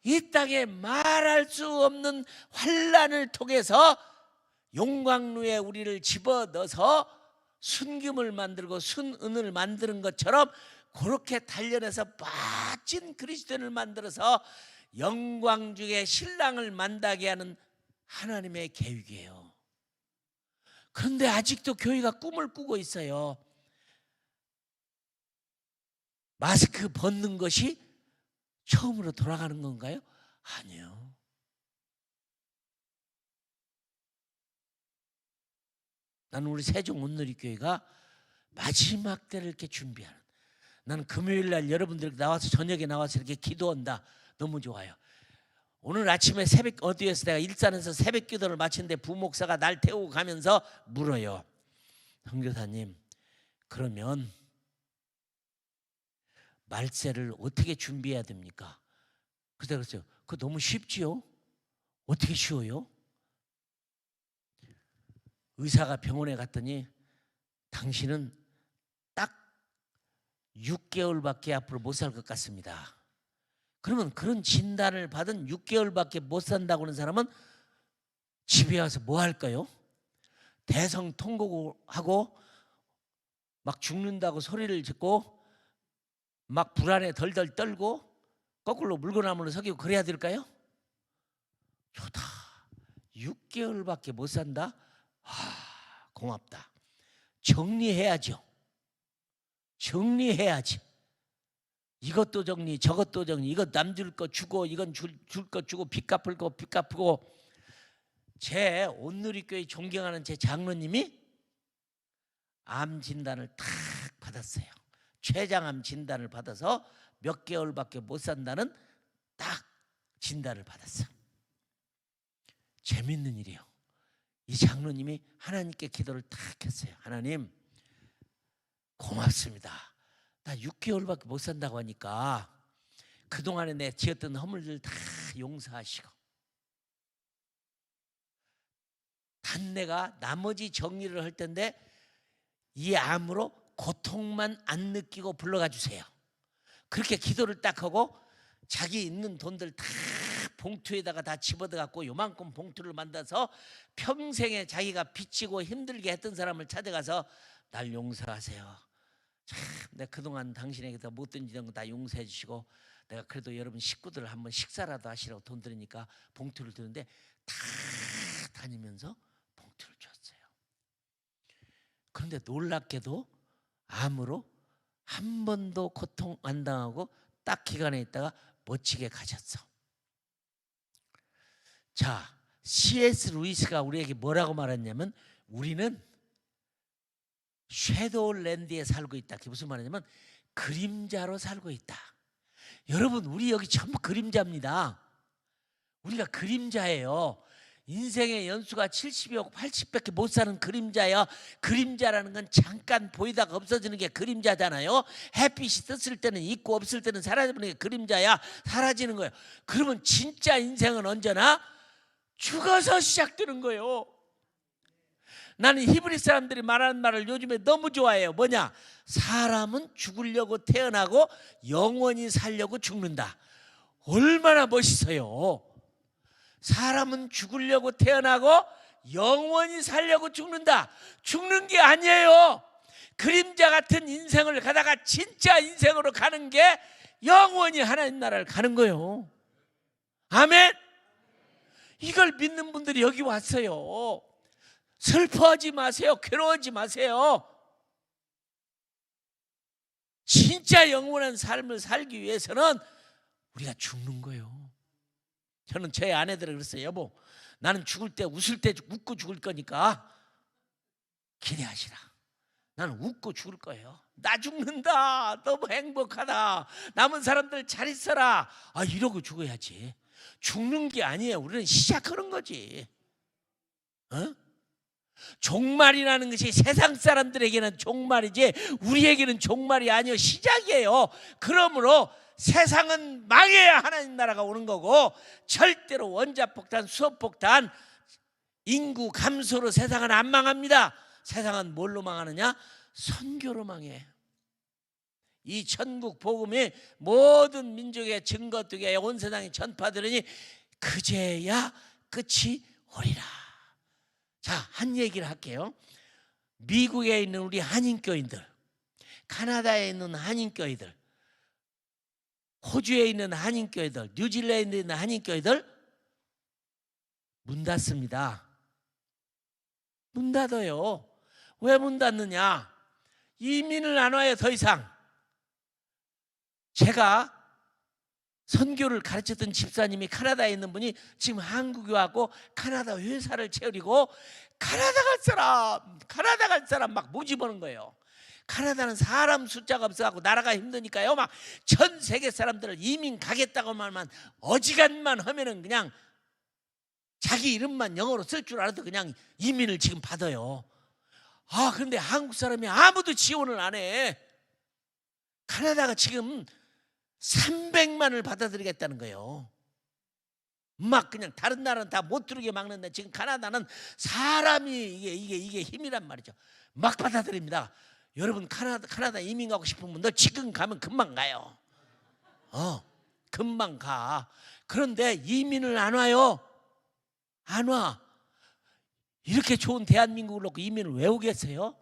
이 땅에 말할 수 없는 환난을 통해서 용광로에 우리를 집어넣어서 순금을 만들고 순은을 만드는 것처럼 그렇게 단련해서 멋진 그리스도인을 만들어서 영광 중에 신랑을 만나게 하는 하나님의 계획이에요. 그런데 아직도 교회가 꿈을 꾸고 있어요. 마스크 벗는 것이 처음으로 돌아가는 건가요? 아니요. 나는 우리 세종 온누리교회가 마지막 때를 이렇게 준비하는, 나는 금요일 날 여러분들 나와서 저녁에 나와서 이렇게 기도한다. 너무 좋아요. 오늘 아침에 새벽 어디에서 내가 일산에서 새벽 기도를 마치는데 부목사가 날 태우고 가면서 물어요. 선교사님, 그러면 말세를 어떻게 준비해야 됩니까? 그래서 그랬어요. 그거 너무 쉽지요? 어떻게 쉬워요? 의사가 병원에 갔더니 당신은 딱 6개월밖에 앞으로 못 살 것 같습니다. 그러면 그런 진단을 받은 6개월밖에 못 산다고 하는 사람은 집에 와서 뭐 할까요? 대성통곡하고 막 죽는다고 소리를 짓고 막 불안에 덜덜 떨고 거꾸로 물구나무로 서기고 그래야 될까요? 좋다. 6개월밖에 못 산다? 고맙다. 정리해야죠. 정리해야지. 이것도 정리, 저것도 정리. 이것 남 줄 거 주고, 이건 줄 거 주고, 빚 갚을 거 빚 갚고. 제 온누리교회 존경하는 제 장로님이 암 진단을 탁 받았어요. 췌장암 진단을 받아서 몇 개월밖에 못 산다는 딱 진단을 받았어요. 재밌는 일이에요. 이 장로님이 하나님께 기도를 탁 했어요. 하나님, 고맙습니다. 나 6개월밖에 못 산다고 하니까 그동안에 내 지었던 허물들 다 용서하시고 단 내가 나머지 정리를 할 텐데 이 암으로 고통만 안 느끼고 불러가 주세요. 그렇게 기도를 딱 하고 자기 있는 돈들 다 봉투에다가 다 집어들어갖고 요만큼 봉투를 만들어서 평생에 자기가 빚지고 힘들게 했던 사람을 찾아가서 날 용서하세요. 참, 내가 그동안 당신에게 못 던지던 거 다 용서해 주시고 내가 그래도 여러분 식구들 한번 식사라도 하시라고 돈 드리니까 봉투를 드는데 다 다니면서 봉투를 줬어요. 그런데 놀랍게도 암으로 한 번도 고통 안 당하고 딱 기간에 있다가 멋지게 가셨어. 자, C.S. 루이스가 우리에게 뭐라고 말했냐면 우리는 섀도우랜드에 살고 있다. 그게 무슨 말이냐면 그림자로 살고 있다. 여러분, 우리 여기 전부 그림자입니다. 우리가 그림자예요. 인생의 연수가 70이고 80밖에 못 사는 그림자예요. 그림자라는 건 잠깐 보이다가 없어지는 게 그림자잖아요. 햇빛이 떴을 때는 있고 없을 때는 사라지는 게 그림자야. 사라지는 거예요. 그러면 진짜 인생은 언제나 죽어서 시작되는 거예요. 나는 히브리 사람들이 말하는 말을 요즘에 너무 좋아해요. 뭐냐? 사람은 죽으려고 태어나고 영원히 살려고 죽는다. 얼마나 멋있어요. 사람은 죽으려고 태어나고 영원히 살려고 죽는다. 죽는 게 아니에요. 그림자 같은 인생을 가다가 진짜 인생으로 가는 게 영원히 하나님 나라를 가는 거예요. 아멘. 이걸 믿는 분들이 여기 왔어요. 슬퍼하지 마세요. 괴로워하지 마세요. 진짜 영원한 삶을 살기 위해서는 우리가 죽는 거예요. 저는 제 아내들을 그랬어요. 여보, 나는 죽을 때 웃을 때 웃고 죽을 거니까 기대하시라. 나는 웃고 죽을 거예요. 나 죽는다. 너무 행복하다. 남은 사람들 잘 있어라. 이러고 죽어야지. 죽는 게 아니에요. 우리는 시작하는 거지. 종말이라는 것이 세상 사람들에게는 종말이지 우리에게는 종말이 아니요 시작이에요. 그러므로 세상은 망해야 하나님 나라가 오는 거고 절대로 원자폭탄, 수소폭탄, 인구 감소로 세상은 안 망합니다. 세상은 뭘로 망하느냐? 선교로 망해. 이 천국 복음이 모든 민족의 증거되게 온 세상에 전파되려니 그제야 끝이 오리라. 자, 한 얘기를 할게요. 미국에 있는 우리 한인교인들, 카나다에 있는 한인교인들, 호주에 있는 한인교회들, 뉴질랜드에 있는 한인교회들 문 닫습니다. 문 닫아요. 왜 문 닫느냐? 이민을 안 와요. 더 이상. 제가 선교를 가르쳤던 집사님이 카나다에 있는 분이 지금 한국에 와고 카나다 회사를 차리고 카나다 갈 사람 막 모집하는 거예요. 캐나다는 사람 숫자가 없어갖고 나라가 힘드니까요. 막 전 세계 사람들을 이민 가겠다고 말만 어지간만 하면은 그냥 자기 이름만 영어로 쓸 줄 알아도 그냥 이민을 지금 받아요. 그런데 한국 사람이 아무도 지원을 안 해. 캐나다가 지금 300만을 받아들이겠다는 거예요. 막 그냥 다른 나라는 다 못 들어오게 막는데 지금 캐나다는 사람이 이게 힘이란 말이죠. 막 받아들입니다. 여러분 캐나다 이민 가고 싶은 분들 지금 가면 금방 가요. 금방 가. 그런데 이민을 안 와요. 안 와. 이렇게 좋은 대한민국을 놓고 이민을 왜 오겠어요?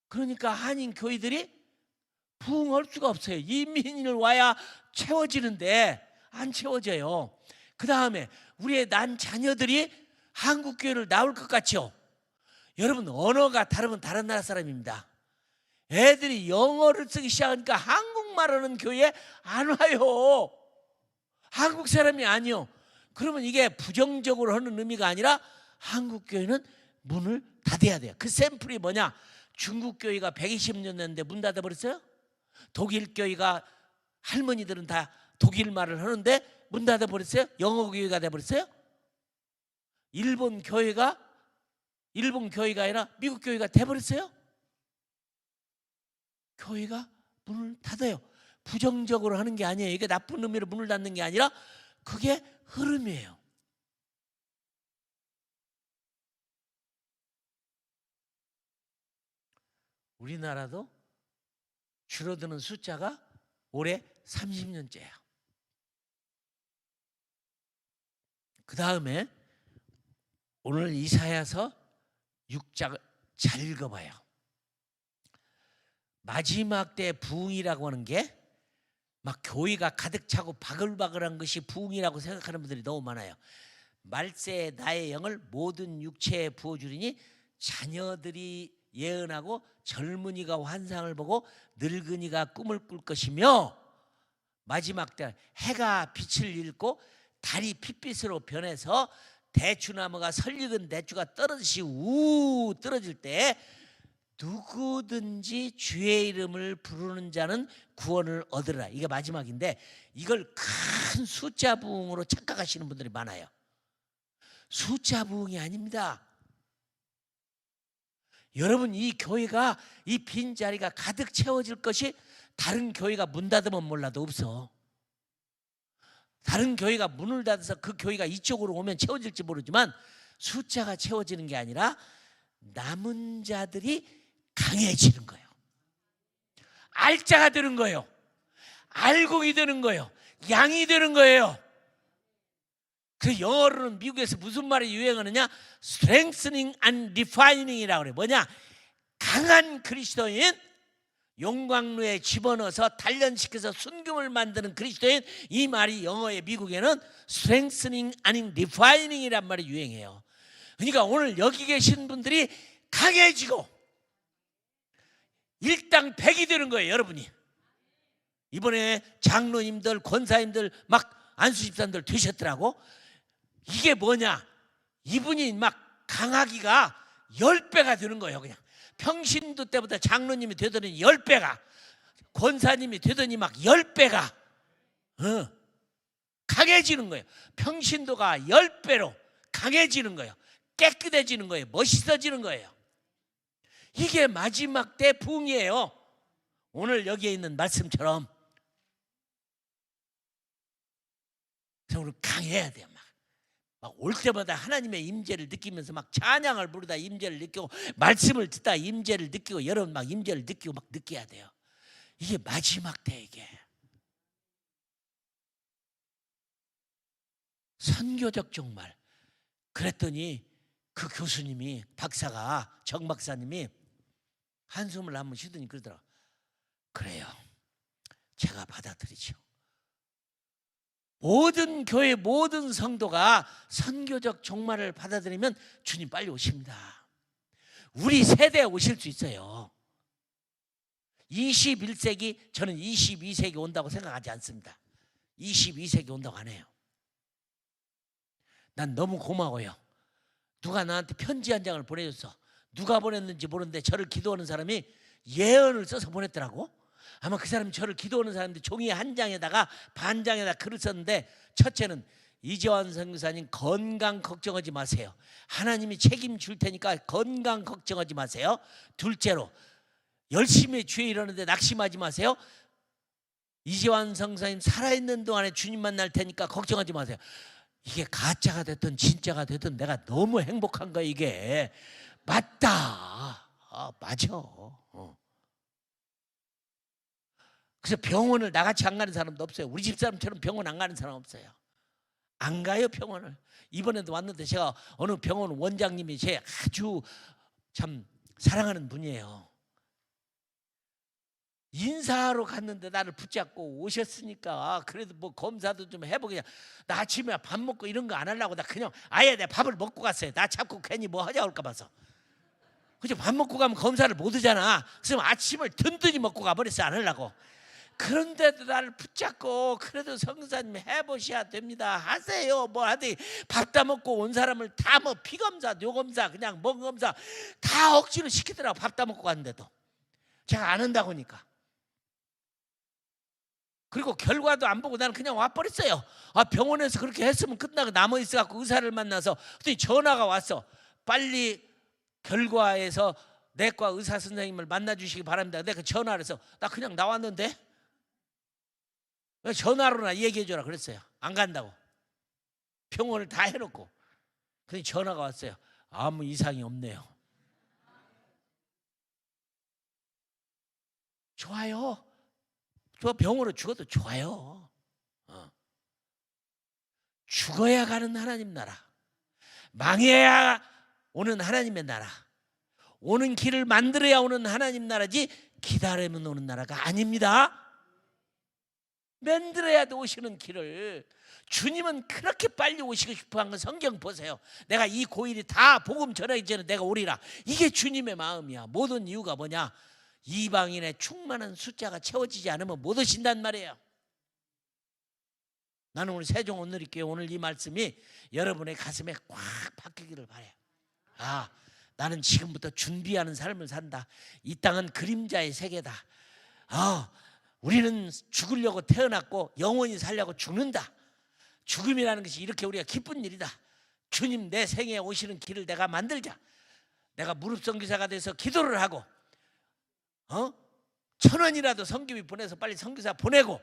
그러니까 한인 교회들이 부흥할 수가 없어요. 이민을 와야 채워지는데 안 채워져요. 그 다음에 우리의 난 자녀들이 한국 교회를 나올 것 같죠? 여러분 언어가 다르면 다른 나라 사람입니다. 애들이 영어를 쓰기 시작하니까 한국말 하는 교회에 안 와요. 한국 사람이 아니요. 그러면 이게 부정적으로 하는 의미가 아니라 한국 교회는 문을 닫아야 돼요. 그 샘플이 뭐냐? 중국 교회가 120년 됐는데 문 닫아버렸어요. 독일 교회가 할머니들은 다 독일 말을 하는데 문 닫아버렸어요. 영어 교회가 돼버렸어요. 일본 교회가 아니라 미국 교회가 돼버렸어요. 교회가 문을 닫아요. 부정적으로 하는 게 아니에요. 이게 나쁜 의미로 문을 닫는 게 아니라 그게 흐름이에요. 우리나라도 줄어드는 숫자가 올해 30년째야. 그 다음에 오늘 이사야서 6장 잘 읽어봐요. 마지막 때 부흥이라고 하는 게 막 교회가 가득 차고 바글바글한 것이 부흥이라고 생각하는 분들이 너무 많아요. 말세에 나의 영을 모든 육체에 부어주리니 자녀들이 예언하고 젊은이가 환상을 보고 늙은이가 꿈을 꿀 것이며 마지막 때 해가 빛을 잃고 달이 핏빛으로 변해서 대추나무가 설익은 대추가 떨어지시 우 떨어질 때 누구든지 주의 이름을 부르는 자는 구원을 얻으라. 이게 마지막인데 이걸 큰 숫자 부흥으로 착각하시는 분들이 많아요. 숫자 부흥이 아닙니다. 여러분 이 교회가 이 빈자리가 가득 채워질 것이 다른 교회가 문 닫으면 몰라도 없어. 다른 교회가 문을 닫아서 그 교회가 이쪽으로 오면 채워질지 모르지만 숫자가 채워지는 게 아니라 남은 자들이 강해지는 거예요. 알짜가 되는 거예요. 알곡이 되는 거예요. 양이 되는 거예요. 그 영어로는 미국에서 무슨 말이 유행하느냐? strengthening and defining이라고 그래. 뭐냐? 강한 그리스도인, 용광로에 집어넣어서 단련시켜서 순금을 만드는 그리스도인. 이 말이 영어의 미국에는 strengthening and defining이란 말이 유행해요. 그러니까 오늘 여기 계신 분들이 강해지고 일당백이 되는 거예요. 여러분이 이번에 장로님들 권사님들 막 안수집사님들 되셨더라고. 이게 뭐냐? 이분이 막 강하기가 10배가 되는 거예요. 그냥 평신도 때보다 장로님이 되더니 10배가, 권사님이 되더니 막 10배가 강해지는 거예요. 평신도가 10배로 강해지는 거예요. 깨끗해지는 거예요. 멋있어지는 거예요. 이게 마지막 때 부흥이에요. 오늘 여기에 있는 말씀처럼. 그래서 오늘 강해야 돼요. 막 올 때마다 하나님의 임재를 느끼면서 막 찬양을 부르다 임재를 느끼고 말씀을 듣다 임재를 느끼고 여러분 막 임재를 느끼고 막 느껴야 돼요. 이게 마지막 때 이게. 선교적 종말. 그랬더니 그 교수님이 박사가 정 박사님이 한숨을 한번 쉬더니 그러더라. 그래요. 제가 받아들이죠. 모든 교회 모든 성도가 선교적 종말을 받아들이면 주님 빨리 오십니다. 우리 세대에 오실 수 있어요. 21세기 저는 22세기 온다고 생각하지 않습니다. 22세기 온다고 안 해요. 난 너무 고마워요. 누가 나한테 편지 한 장을 보내줬어. 누가 보냈는지 모르는데 저를 기도하는 사람이 예언을 써서 보냈더라고. 아마 그 사람이 저를 기도하는 사람인데 종이 한 장에다가 반장에다 글을 썼는데, 첫째는 이재환 선교사님 건강 걱정하지 마세요. 하나님이 책임질 테니까 건강 걱정하지 마세요. 둘째로 열심히 주에 이러는데 낙심하지 마세요. 이재환 선교사님 살아있는 동안에 주님 만날 테니까 걱정하지 마세요. 이게 가짜가 됐든 진짜가 됐든 내가 너무 행복한 거야. 이게 맞다. 맞아. 그래서 병원을 나같이 안 가는 사람도 없어요. 우리 집사람처럼 병원 안 가는 사람 없어요. 안 가요 병원을. 이번에도 왔는데 제가 어느 병원 원장님이 제 아주 참 사랑하는 분이에요. 인사하러 갔는데 나를 붙잡고 오셨으니까 그래도 뭐 검사도 좀 해보게. 나 아침에 밥 먹고 이런 거 안 하려고 나 그냥 아예 내 밥을 먹고 갔어요. 나 자꾸 괜히 뭐 하자 올까 봐서. 그죠? 밥 먹고 가면 검사를 못 하잖아. 그래서 아침을 든든히 먹고 가버렸어. 안 하려고. 그런데도 나를 붙잡고 그래도 성사님 해보셔야 됩니다. 하세요. 뭐 하더니 밥 다 먹고 온 사람을 다 뭐 피검사, 뇨검사, 그냥 뭔 검사 다 억지로 시키더라고. 밥 다 먹고 갔는데도 제가 안 한다고 하니까. 그리고 결과도 안 보고 나는 그냥 와버렸어요. 병원에서 그렇게 했으면 끝나고 남아있어갖고 의사를 만나서 그랬더니 전화가 왔어. 빨리 결과에서 내과 의사 선생님을 만나주시기 바랍니다. 내가 전화를 해서 나 그냥 나왔는데 전화로나 얘기해줘라 그랬어요. 안 간다고. 병원을 다 해놓고. 그랬더니 전화가 왔어요. 아무 이상이 없네요. 좋아요. 저 병으로 죽어도 좋아요. 죽어야 가는 하나님 나라, 망해야 오는 하나님의 나라, 오는 길을 만들어야 오는 하나님 나라지 기다리면 오는 나라가 아닙니다. 만들어야 돼 오시는 길을. 주님은 그렇게 빨리 오시고 싶어한 건 성경 보세요. 내가 이 고일이 다 복음 전하기 전에 내가 오리라. 이게 주님의 마음이야. 모든 이유가 뭐냐? 이방인의 충만한 숫자가 채워지지 않으면 못 오신단 말이에요. 나는 오늘 세종 온누리교회 오늘 이 말씀이 여러분의 가슴에 꽉 박히기를 바라요. 나는 지금부터 준비하는 삶을 산다. 이 땅은 그림자의 세계다. 우리는 죽으려고 태어났고 영원히 살려고 죽는다. 죽음이라는 것이 이렇게 우리가 기쁜 일이다. 주님 내 생에 오시는 길을 내가 만들자. 내가 무릎 선교사가 돼서 기도를 하고 1,000원이라도 선교비 보내서 빨리 선교사 보내고,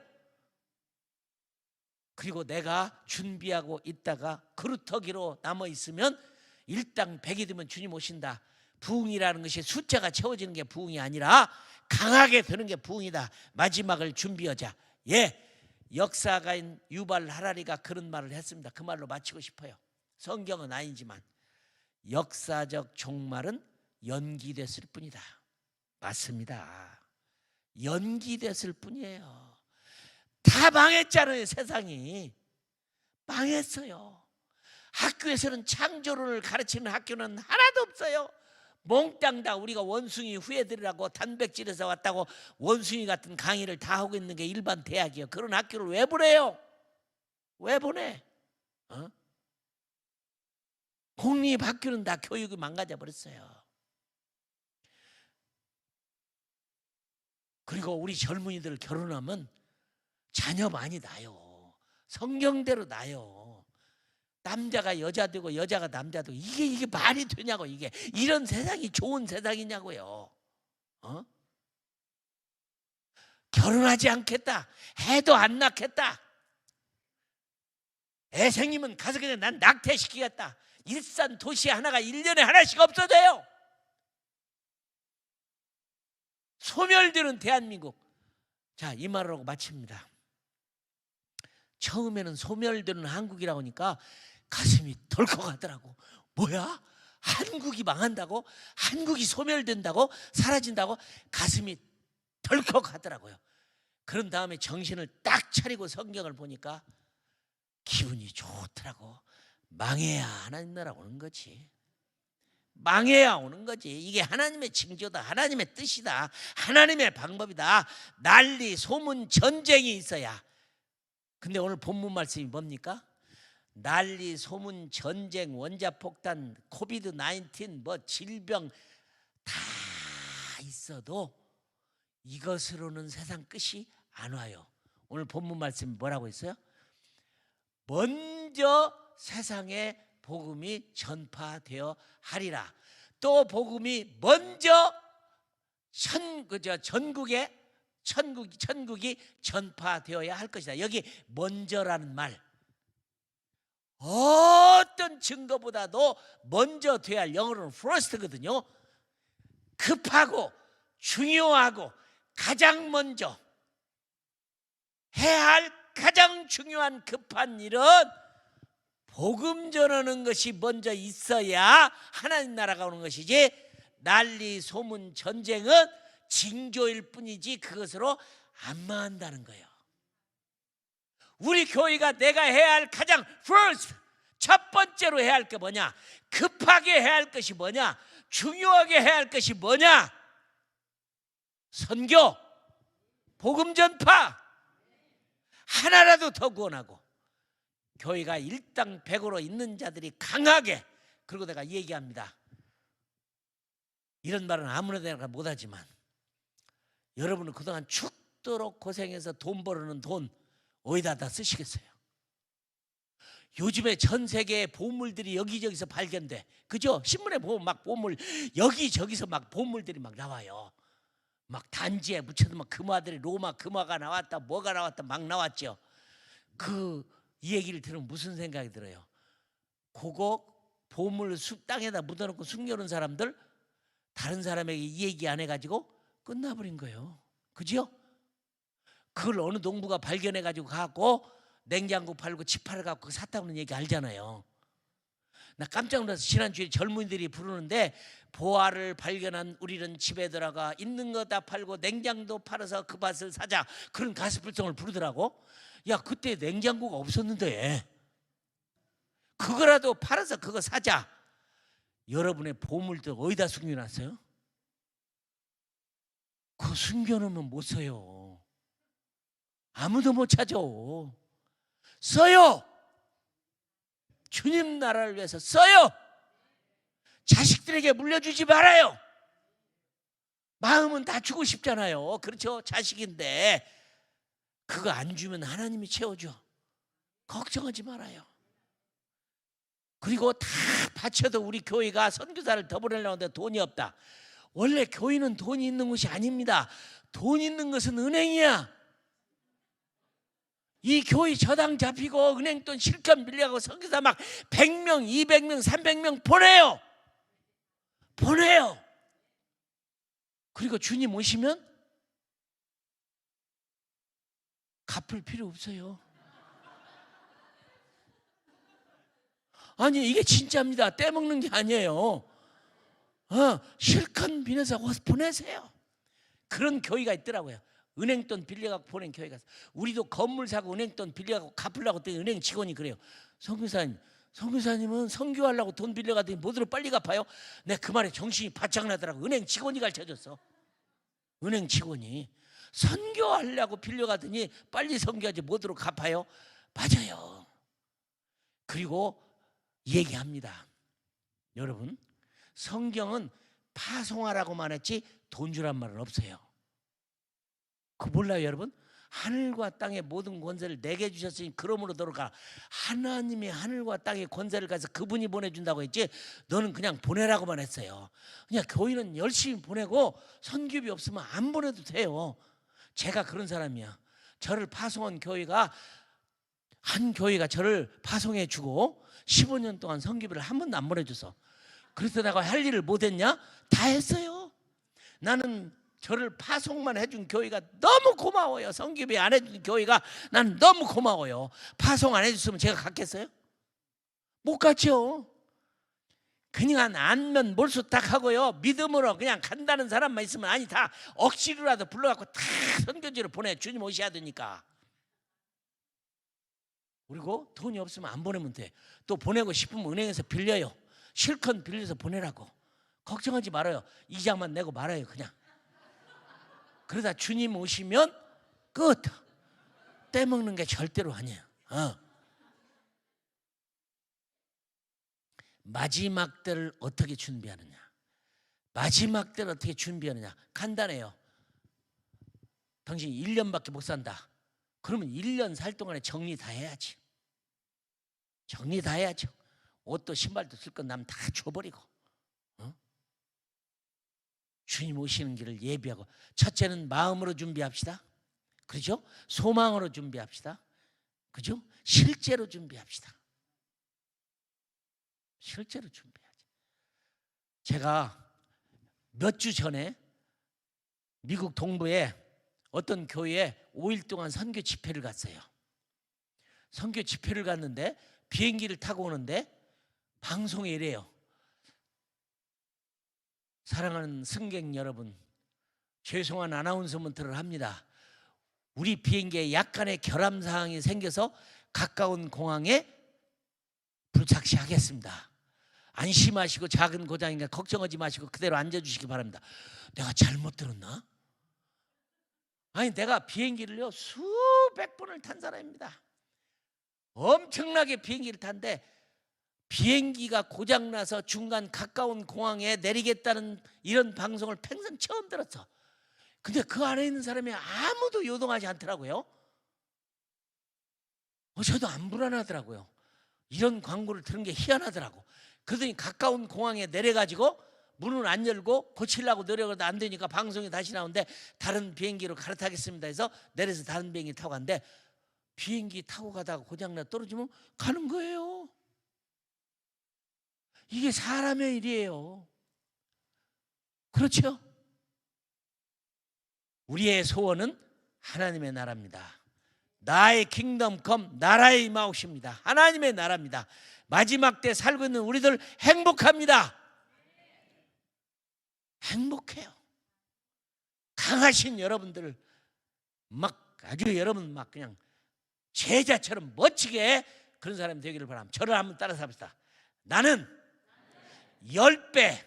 그리고 내가 준비하고 있다가 그루터기로 남아있으면 일당 100이 되면 주님 오신다. 부흥이라는 것이 숫자가 채워지는 게 부흥이 아니라 강하게 되는 게 부흥이다. 마지막을 준비하자. 역사가인 유발 하라리가 그런 말을 했습니다. 그 말로 마치고 싶어요. 성경은 아니지만 역사적 종말은 연기됐을 뿐이다. 맞습니다. 연기됐을 뿐이에요. 다 망했잖아요. 세상이 망했어요. 학교에서는 창조론을 가르치는 학교는 하나도 없어요. 몽땅 다 우리가 원숭이 후예들이라고 단백질에서 왔다고 원숭이 같은 강의를 다 하고 있는 게 일반 대학이에요. 그런 학교를 왜 보내요? 왜 보내? 공립학교는 다 교육이 망가져 버렸어요. 그리고 우리 젊은이들 결혼하면 자녀 많이 낳아요. 성경대로 낳아요. 남자가 여자 되고 여자가 남자 되고 이게 말이 되냐고. 이게 이런 세상이 좋은 세상이냐고요. 결혼하지 않겠다 해도 안 낳겠다. 애 생기면 가서 그냥 난 낙태시키겠다. 일산 도시 하나가 1년에 하나씩 없어져요. 소멸되는 대한민국. 자, 이 말을 하고 마칩니다. 처음에는 소멸되는 한국이라고 하니까 가슴이 덜컥하더라고. 뭐야? 한국이 망한다고? 한국이 소멸된다고? 사라진다고? 가슴이 덜컥하더라고요. 그런 다음에 정신을 딱 차리고 성경을 보니까 기분이 좋더라고. 망해야 하나님 나라 오는 거지. 망해야 오는 거지. 이게 하나님의 징조다. 하나님의 뜻이다. 하나님의 방법이다. 난리 소문 전쟁이 있어야. 근데 오늘 본문 말씀이 뭡니까? 난리 소문 전쟁 원자폭탄 코비드 19 뭐 질병 있어도 이것으로는 세상 끝이 안 와요. 오늘 본문 말씀이 뭐라고 했어요? 먼저 세상에 복음이 전파되어 하리라. 또 복음이 먼저 전국에 천국이 전파되어야 할 것이다. 여기 먼저라는 말, 어떤 증거보다도 먼저 돼야 할, 영어로는 first거든요. 급하고 중요하고 가장 먼저 해야 할 가장 중요한 급한 일은 복음 전하는 것이 먼저 있어야 하나님 나라가 오는 것이지, 난리 소문 전쟁은 징조일 뿐이지 그것으로 안 망한다는 거예요. 우리 교회가 내가 해야 할 가장 first, 첫 번째로 해야 할 게 뭐냐? 급하게 해야 할 것이 뭐냐? 중요하게 해야 할 것이 뭐냐? 선교, 복음 전파, 하나라도 더 구원하고, 교회가 일당백으로 있는 자들이 강하게, 그리고 내가 얘기합니다. 이런 말은 아무나 내가 못하지만 여러분은 그동안 죽도록 고생해서 돈 벌어는 돈 어디다 다 쓰시겠어요? 요즘에 전 세계의 보물들이 여기저기서 발견돼, 그죠? 신문에 보면 막 보물 여기저기서 막 보물들이 막 나와요. 막 단지에 묻혀도 막 금화들이, 로마 금화가 나왔다, 뭐가 나왔다 막 나왔죠. 이 얘기를 들으면 무슨 생각이 들어요? 그거 보물 땅에다 묻어놓고 숨겨놓은 사람들, 다른 사람에게 이 얘기 안 해가지고 끝나버린 거예요. 그죠? 그걸 어느 농부가 발견해가지고 갖고 냉장고 팔고 집 팔아갖고 샀다는 얘기 알잖아요. 나 깜짝 놀라서 지난주에 젊은이들이 부르는데, 보화를 발견한 우리는 집에 들어가 있는 거 다 팔고 냉장도 팔아서 그 밭을 사자, 그런 가스불성을 부르더라고. 야, 그때 냉장고가 없었는데 그거라도 팔아서 그거 사자. 여러분의 보물들 어디다 숨겨놨어요? 그거 숨겨놓으면 못 써요. 아무도 못 찾아. 써요. 주님 나라를 위해서 써요. 자식들에게 물려주지 말아요. 마음은 다 주고 싶잖아요. 그렇죠? 자식인데 그거 안 주면 하나님이 채워줘. 걱정하지 말아요. 그리고 다 바쳐도 우리 교회가 선교사를 더 보내려고 하는데 돈이 없다. 원래 교회는 돈이 있는 곳이 아닙니다. 돈 있는 것은 은행이야. 이 교회 저당 잡히고 은행 돈 실컷 빌려가고 선교사 막 100명, 200명, 300명 보내요. 그리고 주님 오시면 갚을 필요 없어요. 아니, 이게 진짜입니다. 떼먹는 게 아니에요. 실컷 빌려서 보내세요. 그런 교회가 있더라고요. 은행 돈 빌려갖고 보낸 교회가. 우리도 건물 사고 은행 돈 빌려갖고 갚으려고 했더니 은행 직원이 그래요. 선교사님은 선교하려고 돈 빌려가더니 뭐들어 빨리 갚아요? 내가 그 말에 정신이 바짝 나더라고. 은행 직원이 가르쳐줬어. 은행 직원이 선교하려고 빌려가더니 빨리 선교하지 뭐들어 갚아요? 맞아요. 그리고 얘기합니다. 여러분, 성경은 파송하라고만 했지 돈 주란 말은 없어요. 그거 몰라요, 여러분? 하늘과 땅의 모든 권세를 내게 주셨으니 그러므로 너가, 하나님이 하늘과 땅의 권세를 가서 그분이 보내준다고 했지 너는 그냥 보내라고만 했어요. 그냥 교회는 열심히 보내고 선교비 없으면 안 보내도 돼요. 제가 그런 사람이야. 저를 파송한 교회가, 한 교회가 저를 파송해 주고 15년 동안 선교비를 한 번도 안 보내줘서, 그래서 내가 할 일을 못했냐? 다 했어요. 나는 저를 파송만 해준 교회가 너무 고마워요. 선교비 안 해준 교회가 난 너무 고마워요. 파송 안 해줬으면 제가 갔겠어요? 못 갔죠. 그냥 안면 몰수 딱 하고요, 믿음으로 그냥 간다는 사람만 있으면, 아니 다 억지로라도 불러갖고 다 선교지로 보내. 주님 오셔야 되니까. 그리고 돈이 없으면 안 보내면 돼. 또 보내고 싶으면 은행에서 빌려요. 실컷 빌려서 보내라고. 걱정하지 말아요. 이자만 내고 말아요, 그냥. 그러다 주님 오시면 끝. 떼먹는 게 절대로 아니에요. 마지막 때를 어떻게 준비하느냐. 마지막 때는 어떻게 준비하느냐? 간단해요. 당신 1년밖에 못 산다. 그러면 1년 살 동안에 정리 다 해야지. 정리 다 해야죠. 옷도 신발도 쓸 건 남면 다 줘버리고, 주님 오시는 길을 예비하고. 첫째는 마음으로 준비합시다. 그렇죠? 소망으로 준비합시다. 그죠? 실제로 준비합시다. 실제로 준비하지. 제가 몇 주 전에 미국 동부에 어떤 교회에 5일 동안 선교 집회를 갔어요. 선교 집회를 갔는데 비행기를 타고 오는데 방송에 이래요. 사랑하는 승객 여러분, 죄송한 아나운서먼트를 합니다. 우리 비행기에 약간의 결함 사항이 생겨서 가까운 공항에 불착시하겠습니다. 안심하시고 작은 고장이니까 걱정하지 마시고 그대로 앉아주시기 바랍니다. 내가 잘못 들었나? 아니, 내가 비행기를요 수백 번을 탄 사람입니다. 엄청나게 비행기를 탄데 비행기가 고장나서 중간 가까운 공항에 내리겠다는 이런 방송을 평생 처음 들었어. 근데 그 안에 있는 사람이 아무도 요동하지 않더라고요. 저도 안 불안하더라고요. 이런 광고를 들은 게 희한하더라고. 그러더니 가까운 공항에 내려가지고 문을 안 열고 고치려고 노력해도 안 되니까 방송이 다시 나오는데 다른 비행기로 갈아타겠습니다 해서 내려서 다른 비행기 타고 갔는데 비행기 타고 가다가 고장나 떨어지면 가는 거예요. 이게 사람의 일이에요. 그렇죠? 우리의 소원은 하나님의 나라입니다. 나의 킹덤 컴, 나라의 임하옵니다. 하나님의 나라입니다. 마지막 때 살고 있는 우리들 행복합니다. 행복해요. 강하신 여러분들 막 아주 여러분 막 그냥 제자처럼 멋지게 그런 사람이 되기를 바랍니다. 저를 한번 따라서 합시다. 나는 10배,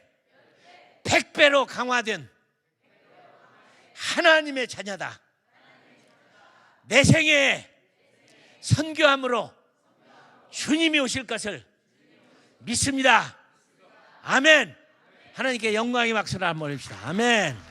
100배로 강화된 하나님의 자녀다. 내 생에 선교함으로 주님이 오실 것을 믿습니다. 아멘. 하나님께 영광의 박수를 한번 올립시다. 아멘.